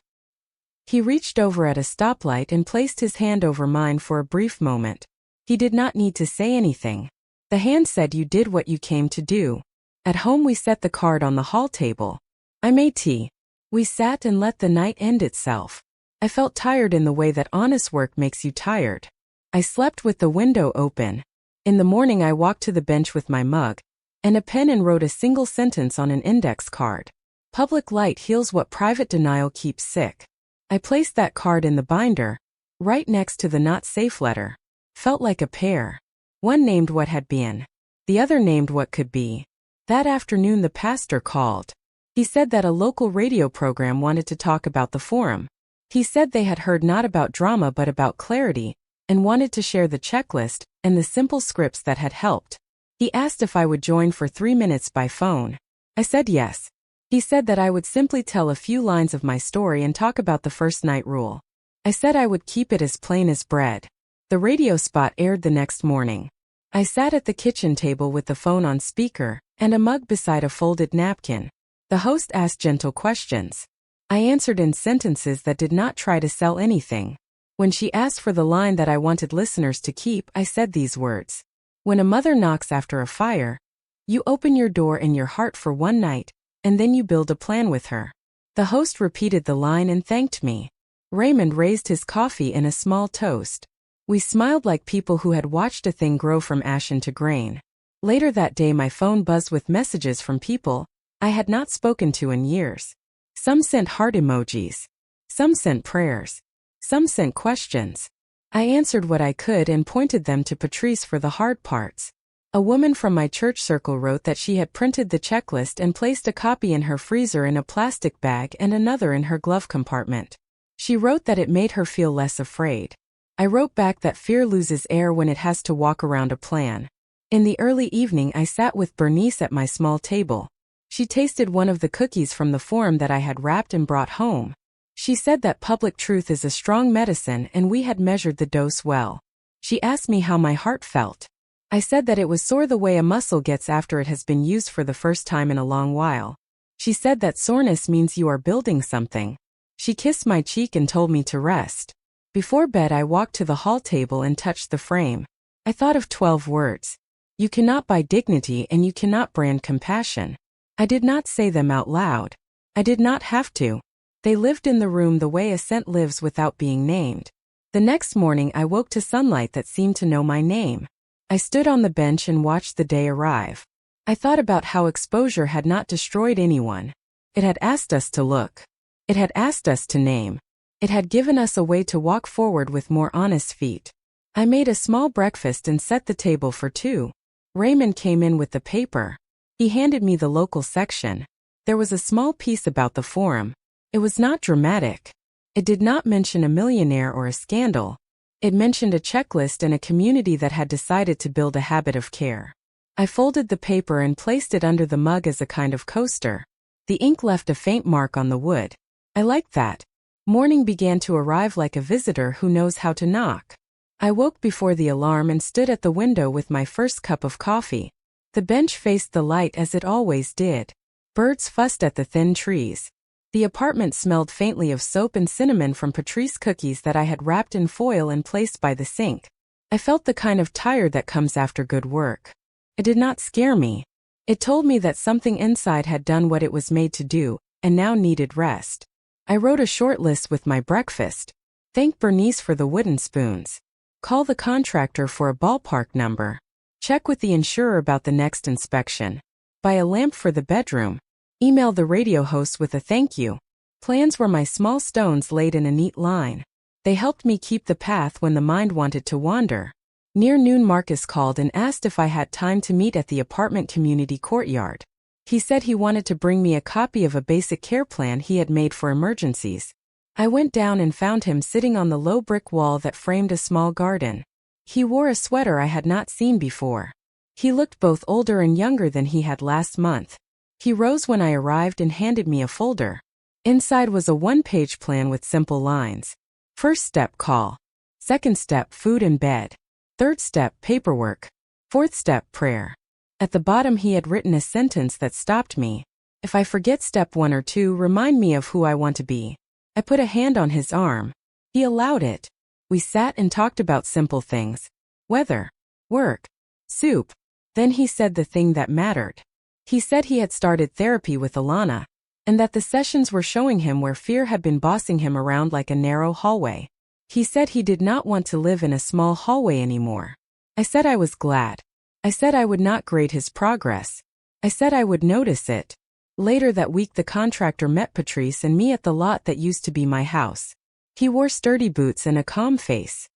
He reached over at a stoplight and placed his hand over mine for a brief moment. He did not need to say anything. The hand said, "You did what you came to do." At home we set the card on the hall table. I made tea. We sat and let the night end itself. I felt tired in the way that honest work makes you tired. I slept with the window open. In the morning I walked to the bench with my mug and a pen and wrote a single sentence on an index card. Public light heals what private denial keeps sick. I placed that card in the binder, right next to the not safe letter. Felt like a pair. One named what had been. The other named what could be. That afternoon the pastor called. He said that a local radio program wanted to talk about the forum. He said they had heard not about drama but about clarity, and wanted to share the checklist and the simple scripts that had helped. He asked if I would join for 3 minutes by phone. I said yes. He said that I would simply tell a few lines of my story and talk about the first night rule. I said I would keep it as plain as bread. The radio spot aired the next morning. I sat at the kitchen table with the phone on speaker and a mug beside a folded napkin. The host asked gentle questions. I answered in sentences that did not try to sell anything. When she asked for the line that I wanted listeners to keep, I said these words. When a mother knocks after a fire, you open your door and your heart for one night, and then you build a plan with her. The host repeated the line and thanked me. Raymond raised his coffee in a small toast. We smiled like people who had watched a thing grow from ashen to grain. Later that day my phone buzzed with messages from people I had not spoken to in years. Some sent heart emojis. Some sent prayers. Some sent questions. I answered what I could and pointed them to Patrice for the hard parts. A woman from my church circle wrote that she had printed the checklist and placed a copy in her freezer in a plastic bag and another in her glove compartment. She wrote that it made her feel less afraid. I wrote back that fear loses air when it has to walk around a plan. In the early evening, I sat with Bernice at my small table. She tasted one of the cookies from the forum that I had wrapped and brought home. She said that public truth is a strong medicine and we had measured the dose well. She asked me how my heart felt. I said that it was sore the way a muscle gets after it has been used for the first time in a long while. She said that soreness means you are building something. She kissed my cheek and told me to rest. Before bed, I walked to the hall table and touched the frame. I thought of 12 words. You cannot buy dignity and you cannot brand compassion. I did not say them out loud. I did not have to. They lived in the room the way a scent lives without being named. The next morning, I woke to sunlight that seemed to know my name. I stood on the bench and watched the day arrive. I thought about how exposure had not destroyed anyone. It had asked us to look. It had asked us to name. It had given us a way to walk forward with more honest feet. I made a small breakfast and set the table for two. Raymond came in with the paper. He handed me the local section. There was a small piece about the forum. It was not dramatic. It did not mention a millionaire or a scandal. It mentioned a checklist and a community that had decided to build a habit of care. I folded the paper and placed it under the mug as a kind of coaster. The ink left a faint mark on the wood. I liked that. Morning began to arrive like a visitor who knows how to knock. I woke before the alarm and stood at the window with my first cup of coffee. The bench faced the light as it always did. Birds fussed at the thin trees. The apartment smelled faintly of soap and cinnamon from Patrice cookies that I had wrapped in foil and placed by the sink. I felt the kind of tired that comes after good work. It did not scare me. It told me that something inside had done what it was made to do, and now needed rest. I wrote a short list with my breakfast. Thank Bernice for the wooden spoons. Call the contractor for a ballpark number. Check with the insurer about the next inspection. Buy a lamp for the bedroom. Email the radio host with a thank you. Plans were my small stones laid in a neat line. They helped me keep the path when the mind wanted to wander. Near noon, Marcus called and asked if I had time to meet at the apartment community courtyard. He said he wanted to bring me a copy of a basic care plan he had made for emergencies. I went down and found him sitting on the low brick wall that framed a small garden. He wore a sweater I had not seen before. He looked both older and younger than he had last month. He rose when I arrived and handed me a folder. Inside was a one-page plan with simple lines. First step, call. Second step, food and bed. Third step, paperwork. Fourth step, prayer. At the bottom he had written a sentence that stopped me. If I forget step 1 or 2, remind me of who I want to be. I put a hand on his arm. He allowed it. We sat and talked about simple things. Weather. Work. Soup. Then he said the thing that mattered. He said he had started therapy with Alana, and that the sessions were showing him where fear had been bossing him around like a narrow hallway. He said he did not want to live in a small hallway anymore. I said I was glad. I said I would not grade his progress. I said I would notice it. Later that week, the contractor met Patrice and me at the lot that used to be my house. He wore sturdy boots and a calm face.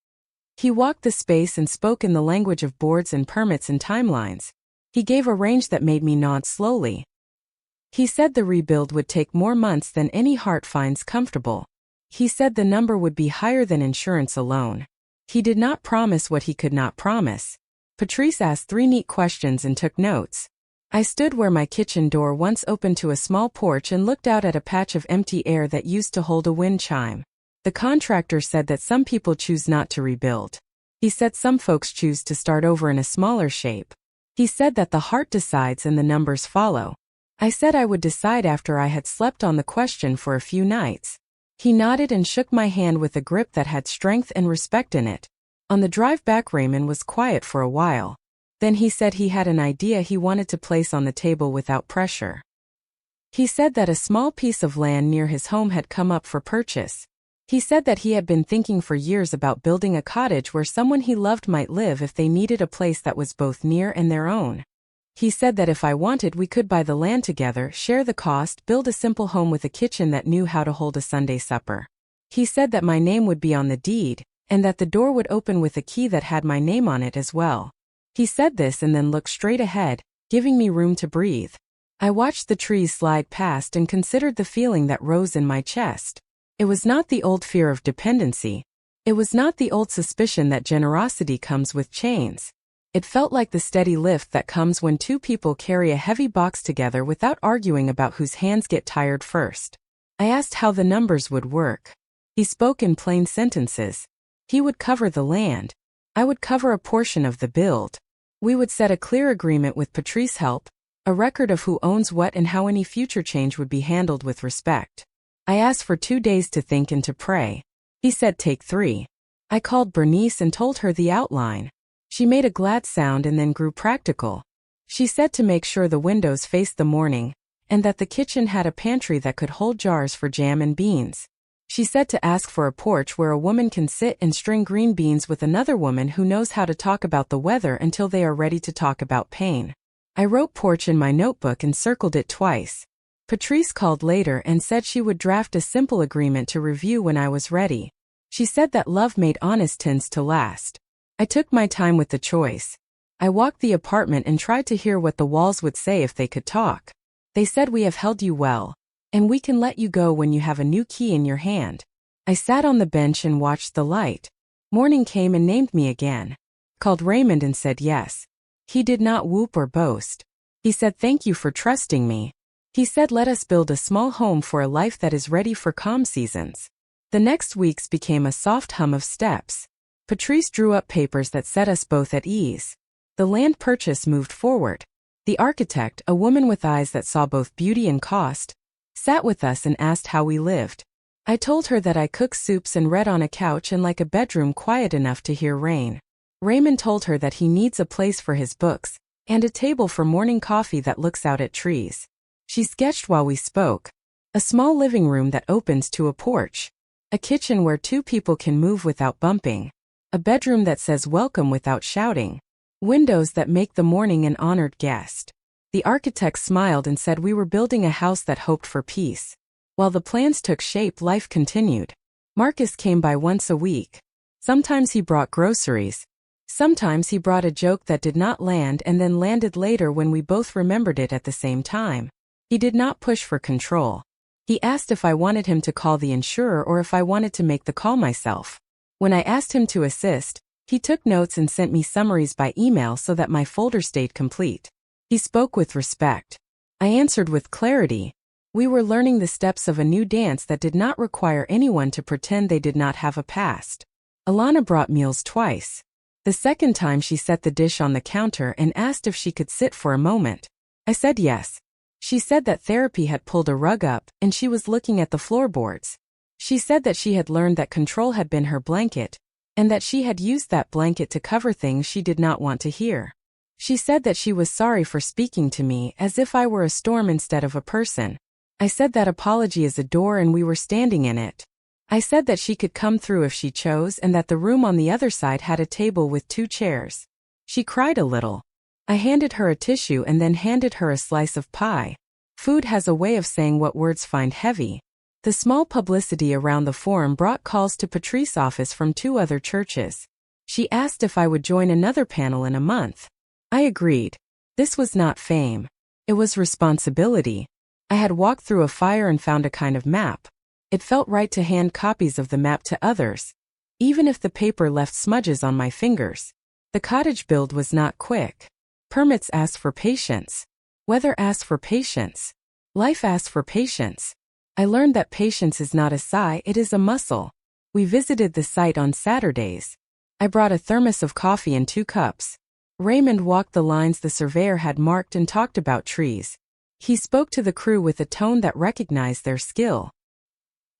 He walked the space and spoke in the language of boards and permits and timelines. He gave a range that made me nod slowly. He said the rebuild would take more months than any heart finds comfortable. He said the number would be higher than insurance alone. He did not promise what he could not promise. Patrice asked 3 neat questions and took notes. I stood where my kitchen door once opened to a small porch and looked out at a patch of empty air that used to hold a wind chime. The contractor said that some people choose not to rebuild. He said some folks choose to start over in a smaller shape. He said that the heart decides and the numbers follow. I said I would decide after I had slept on the question for a few nights. He nodded and shook my hand with a grip that had strength and respect in it. On the drive back, Raymond was quiet for a while. Then he said he had an idea he wanted to place on the table without pressure. He said that a small piece of land near his home had come up for purchase. He said that he had been thinking for years about building a cottage where someone he loved might live if they needed a place that was both near and their own. He said that if I wanted, we could buy the land together, share the cost, build a simple home with a kitchen that knew how to hold a Sunday supper. He said that my name would be on the deed, and that the door would open with a key that had my name on it as well. He said this and then looked straight ahead, giving me room to breathe. I watched the trees slide past and considered the feeling that rose in my chest. It was not the old fear of dependency. It was not the old suspicion that generosity comes with chains. It felt like the steady lift that comes when two people carry a heavy box together without arguing about whose hands get tired first. I asked how the numbers would work. He spoke in plain sentences. He would cover the land. I would cover a portion of the build. We would set a clear agreement with Patrice's help, a record of who owns what and how any future change would be handled with respect. I asked for 2 days to think and to pray. He said take 3. I called Bernice and told her the outline. She made a glad sound and then grew practical. She said to make sure the windows faced the morning, and that the kitchen had a pantry that could hold jars for jam and beans. She said to ask for a porch where a woman can sit and string green beans with another woman who knows how to talk about the weather until they are ready to talk about pain. I wrote porch in my notebook and circled it twice. Patrice called later and said she would draft a simple agreement to review when I was ready. She said that love made honest tends to last. I took my time with the choice. I walked the apartment and tried to hear what the walls would say if they could talk. They said we have held you well, and we can let you go when you have a new key in your hand. I sat on the bench and watched the light. Morning came and named me again. Called Raymond and said yes. He did not whoop or boast. He said thank you for trusting me. He said let us build a small home for a life that is ready for calm seasons. The next weeks became a soft hum of steps. Patrice drew up papers that set us both at ease. The land purchase moved forward. The architect, a woman with eyes that saw both beauty and cost, sat with us and asked how we lived. I told her that I cook soups and read on a couch and like a bedroom quiet enough to hear rain. Raymond told her that he needs a place for his books, and a table for morning coffee that looks out at trees. She sketched while we spoke. A small living room that opens to a porch. A kitchen where 2 people can move without bumping. A bedroom that says welcome without shouting. Windows that make the morning an honored guest. The architect smiled and said we were building a house that hoped for peace. While the plans took shape, life continued. Marcus came by once a week. Sometimes he brought groceries. Sometimes he brought a joke that did not land and then landed later when we both remembered it at the same time. He did not push for control. He asked if I wanted him to call the insurer or if I wanted to make the call myself. When I asked him to assist, he took notes and sent me summaries by email so that my folder stayed complete. He spoke with respect. I answered with clarity. We were learning the steps of a new dance that did not require anyone to pretend they did not have a past. Alana brought meals twice. The second time she set the dish on the counter and asked if she could sit for a moment. I said yes. She said that therapy had pulled a rug up and she was looking at the floorboards. She said that she had learned that control had been her blanket, and that she had used that blanket to cover things she did not want to hear. She said that she was sorry for speaking to me as if I were a storm instead of a person. I said that apology is a door and we were standing in it. I said that she could come through if she chose and that the room on the other side had a table with 2 chairs. She cried a little. I handed her a tissue and then handed her a slice of pie. Food has a way of saying what words find heavy. The small publicity around the forum brought calls to Patrice's office from 2 other churches. She asked if I would join another panel in a month. I agreed. This was not fame. It was responsibility. I had walked through a fire and found a kind of map. It felt right to hand copies of the map to others, even if the paper left smudges on my fingers. The cottage build was not quick. Permits asked for patience. Weather asked for patience. Life asked for patience. I learned that patience is not a sigh, it is a muscle. We visited the site on Saturdays. I brought a thermos of coffee and 2 cups. Raymond walked the lines the surveyor had marked and talked about trees. He spoke to the crew with a tone that recognized their skill.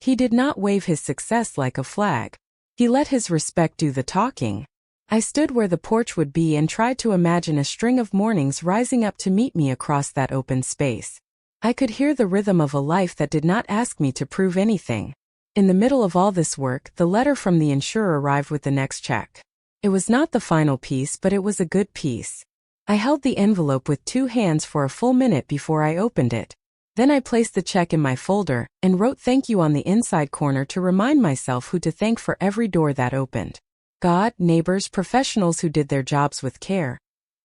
He did not wave his success like a flag. He let his respect do the talking. I stood where the porch would be and tried to imagine a string of mornings rising up to meet me across that open space. I could hear the rhythm of a life that did not ask me to prove anything. In the middle of all this work, the letter from the insurer arrived with the next check. It was not the final piece, but it was a good piece. I held the envelope with 2 hands for a full minute before I opened it. Then I placed the check in my folder and wrote thank you on the inside corner to remind myself who to thank for every door that opened. God, neighbors, professionals who did their jobs with care,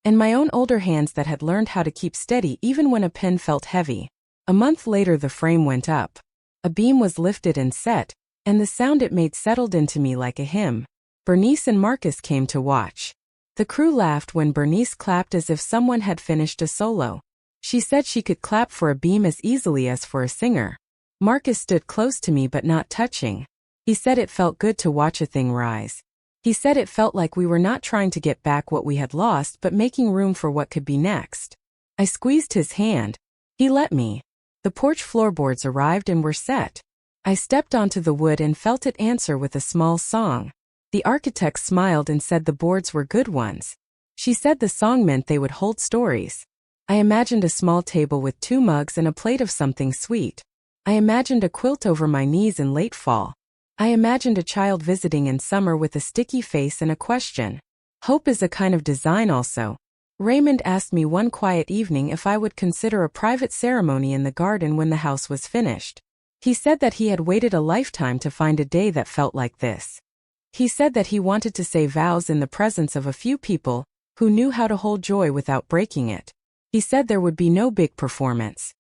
and my own older hands that had learned how to keep steady even when a pen felt heavy. A month later the frame went up. A beam was lifted and set, and the sound it made settled into me like a hymn. Bernice and Marcus came to watch. The crew laughed when Bernice clapped as if someone had finished a solo. She said she could clap for a beam as easily as for a singer. Marcus stood close to me but not touching. He said it felt good to watch a thing rise. He said it felt like we were not trying to get back what we had lost but making room for what could be next. I squeezed his hand. He let me. The porch floorboards arrived and were set. I stepped onto the wood and felt it answer with a small song. The architect smiled and said the boards were good ones. She said the song meant they would hold stories. I imagined a small table with 2 mugs and a plate of something sweet. I imagined a quilt over my knees in late fall. I imagined a child visiting in summer with a sticky face and a question. Hope is a kind of design also. Raymond asked me one quiet evening if I would consider a private ceremony in the garden when the house was finished. He said that he had waited a lifetime to find a day that felt like this. He said that he wanted to say vows in the presence of a few people who knew how to hold joy without breaking it. He said there would be no big performance.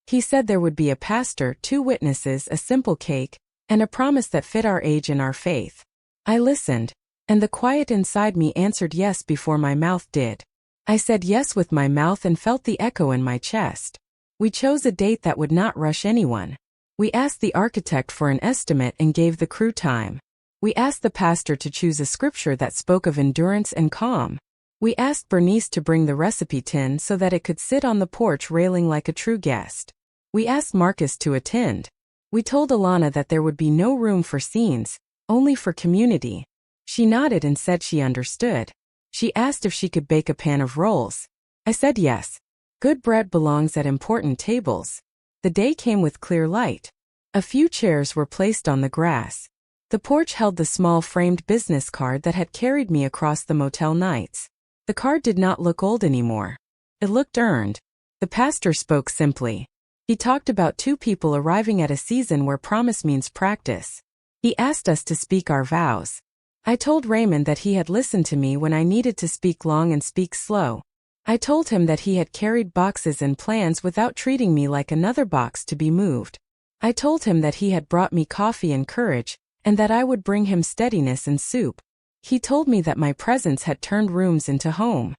He said there would be a pastor, 2 witnesses, a simple cake, and a promise that fit our age and our faith. I listened, and the quiet inside me answered yes before my mouth did. I said yes with my mouth and felt the echo in my chest. We chose a date that would not rush anyone. We asked the architect for an estimate and gave the crew time. We asked the pastor to choose a scripture that spoke of endurance and calm. We asked Bernice to bring the recipe tin so that it could sit on the porch railing like a true guest. We asked Marcus to attend. We told Alana that there would be no room for scenes, only for community. She nodded and said she understood. She asked if she could bake a pan of rolls. I said yes. Good bread belongs at important tables. The day came with clear light. A few chairs were placed on the grass. The porch held the small framed business card that had carried me across the motel nights. The card did not look old anymore. It looked earned. The pastor spoke simply. He talked about 2 people arriving at a season where promise means practice. He asked us to speak our vows. I told Raymond that he had listened to me when I needed to speak long and speak slow. I told him that he had carried boxes and plans without treating me like another box to be moved. I told him that he had brought me coffee and courage, and that I would bring him steadiness and soup. He told me that my presence had turned rooms into home.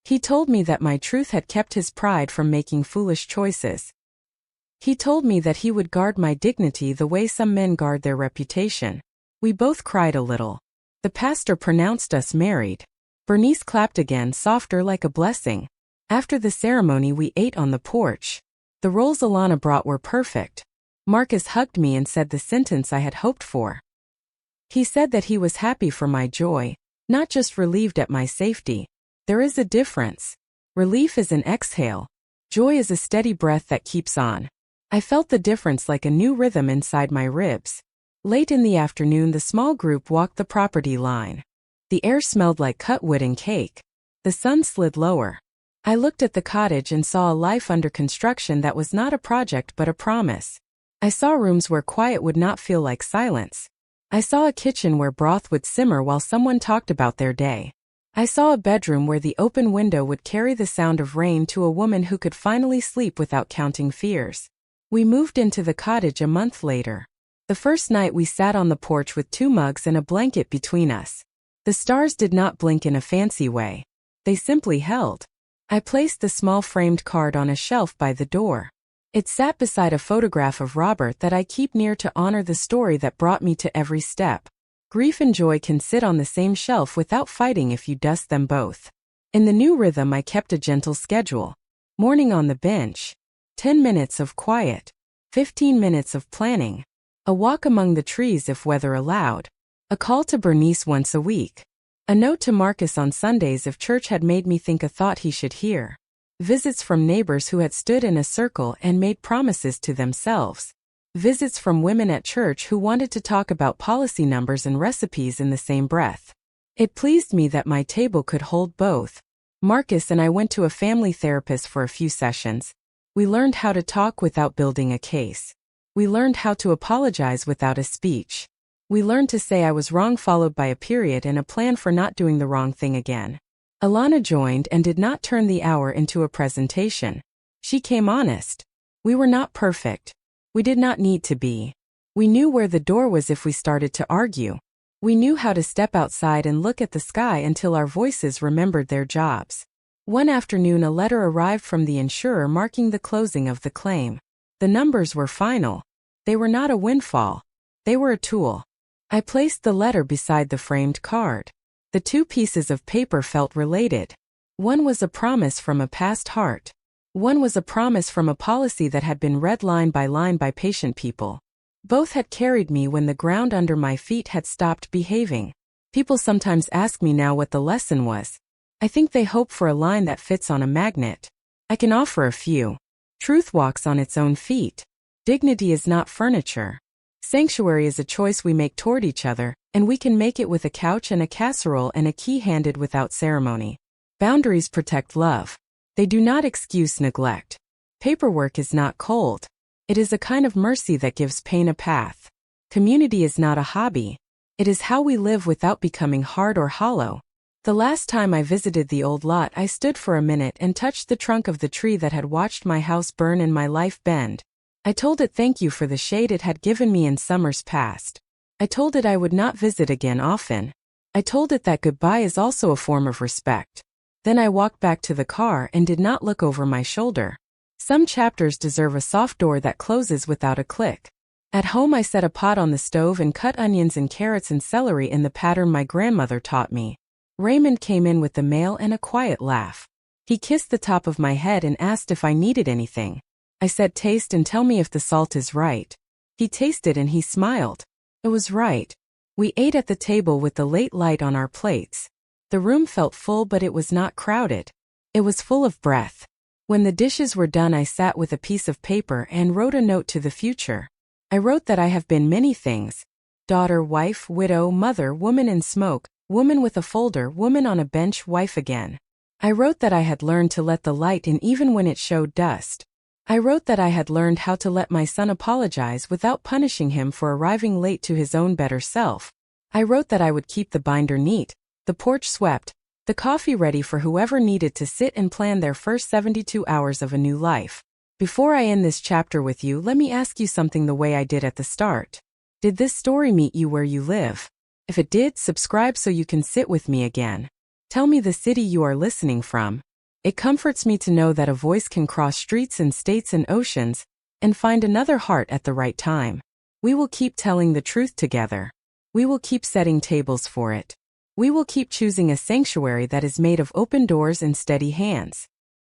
He told me that my truth had kept his pride from making foolish choices. He told me that he would guard my dignity the way some men guard their reputation. We both cried a little. The pastor pronounced us married. Bernice clapped again, softer like a blessing. After the ceremony we ate on the porch. The rolls Alana brought were perfect. Marcus hugged me and said the sentence I had hoped for. He said that he was happy for my joy, not just relieved at my safety. There is a difference. Relief is an exhale. Joy is a steady breath that keeps on. I felt the difference like a new rhythm inside my ribs. Late in the afternoon the small group walked the property line. The air smelled like cut wood and cake. The sun slid lower. I looked at the cottage and saw a life under construction that was not a project but a promise. I saw rooms where quiet would not feel like silence. I saw a kitchen where broth would simmer while someone talked about their day. I saw a bedroom where the open window would carry the sound of rain to a woman who could finally sleep without counting fears. We moved into the cottage a month later. The first night we sat on the porch with 2 mugs and a blanket between us. The stars did not blink in a fancy way. They simply held. I placed the small framed card on a shelf by the door. It sat beside a photograph of Robert that I keep near to honor the story that brought me to every step. Grief and joy can sit on the same shelf without fighting if you dust them both. In the new rhythm I kept a gentle schedule. Morning on the bench. 10 minutes of quiet. 15 minutes of planning. A walk among the trees if weather allowed. A call to Bernice once a week. A note to Marcus on Sundays if church had made me think a thought he should hear. Visits from neighbors who had stood in a circle and made promises to themselves. Visits from women at church who wanted to talk about policy numbers and recipes in the same breath. It pleased me that my table could hold both. Marcus and I went to a family therapist for a few sessions. We learned how to talk without building a case. We learned how to apologize without a speech. We learned to say I was wrong followed by a period and a plan for not doing the wrong thing again. Alana joined and did not turn the hour into a presentation. She came honest. We were not perfect. We did not need to be. We knew where the door was if we started to argue. We knew how to step outside and look at the sky until our voices remembered their jobs. One afternoon, a letter arrived from the insurer marking the closing of the claim. The numbers were final. They were not a windfall. They were a tool. I placed the letter beside the framed card. The two pieces of paper felt related. One was a promise from a past heart. One was a promise from a policy that had been read line by patient people. Both had carried me when the ground under my feet had stopped behaving. People sometimes ask me now what the lesson was. I think they hope for a line that fits on a magnet. I can offer a few. Truth walks on its own feet. Dignity is not furniture. Sanctuary is a choice we make toward each other, and we can make it with a couch and a casserole and a key handed without ceremony. Boundaries protect love. They do not excuse neglect. Paperwork is not cold. It is a kind of mercy that gives pain a path. Community is not a hobby. It is how we live without becoming hard or hollow. The last time I visited the old lot, I stood for a minute and touched the trunk of the tree that had watched my house burn and my life bend. I told it thank you for the shade it had given me in summers past. I told it I would not visit again often. I told it that goodbye is also a form of respect. Then I walked back to the car and did not look over my shoulder. Some chapters deserve a soft door that closes without a click. At home, I set a pot on the stove and cut onions and carrots and celery in the pattern my grandmother taught me. Raymond came in with the mail and a quiet laugh. He kissed the top of my head and asked if I needed anything. I said, taste and tell me if the salt is right. He tasted and he smiled. It was right. We ate at the table with the late light on our plates. The room felt full, but it was not crowded. It was full of breath. When the dishes were done, I sat with a piece of paper and wrote a note to the future. I wrote that I have been many things. Daughter, wife, widow, mother, woman in smoke, woman with a folder, woman on a bench, wife again. I wrote that I had learned to let the light in even when it showed dust. I wrote that I had learned how to let my son apologize without punishing him for arriving late to his own better self. I wrote that I would keep the binder neat, the porch swept, the coffee ready for whoever needed to sit and plan their first 72 hours of a new life. Before I end this chapter with you, let me ask you something the way I did at the start. Did this story meet you where you live? If it did, subscribe so you can sit with me again. Tell me the city you are listening from. It comforts me to know that a voice can cross streets and states and oceans and find another heart at the right time. We will keep telling the truth together. We will keep setting tables for it. We will keep choosing a sanctuary that is made of open doors and steady hands.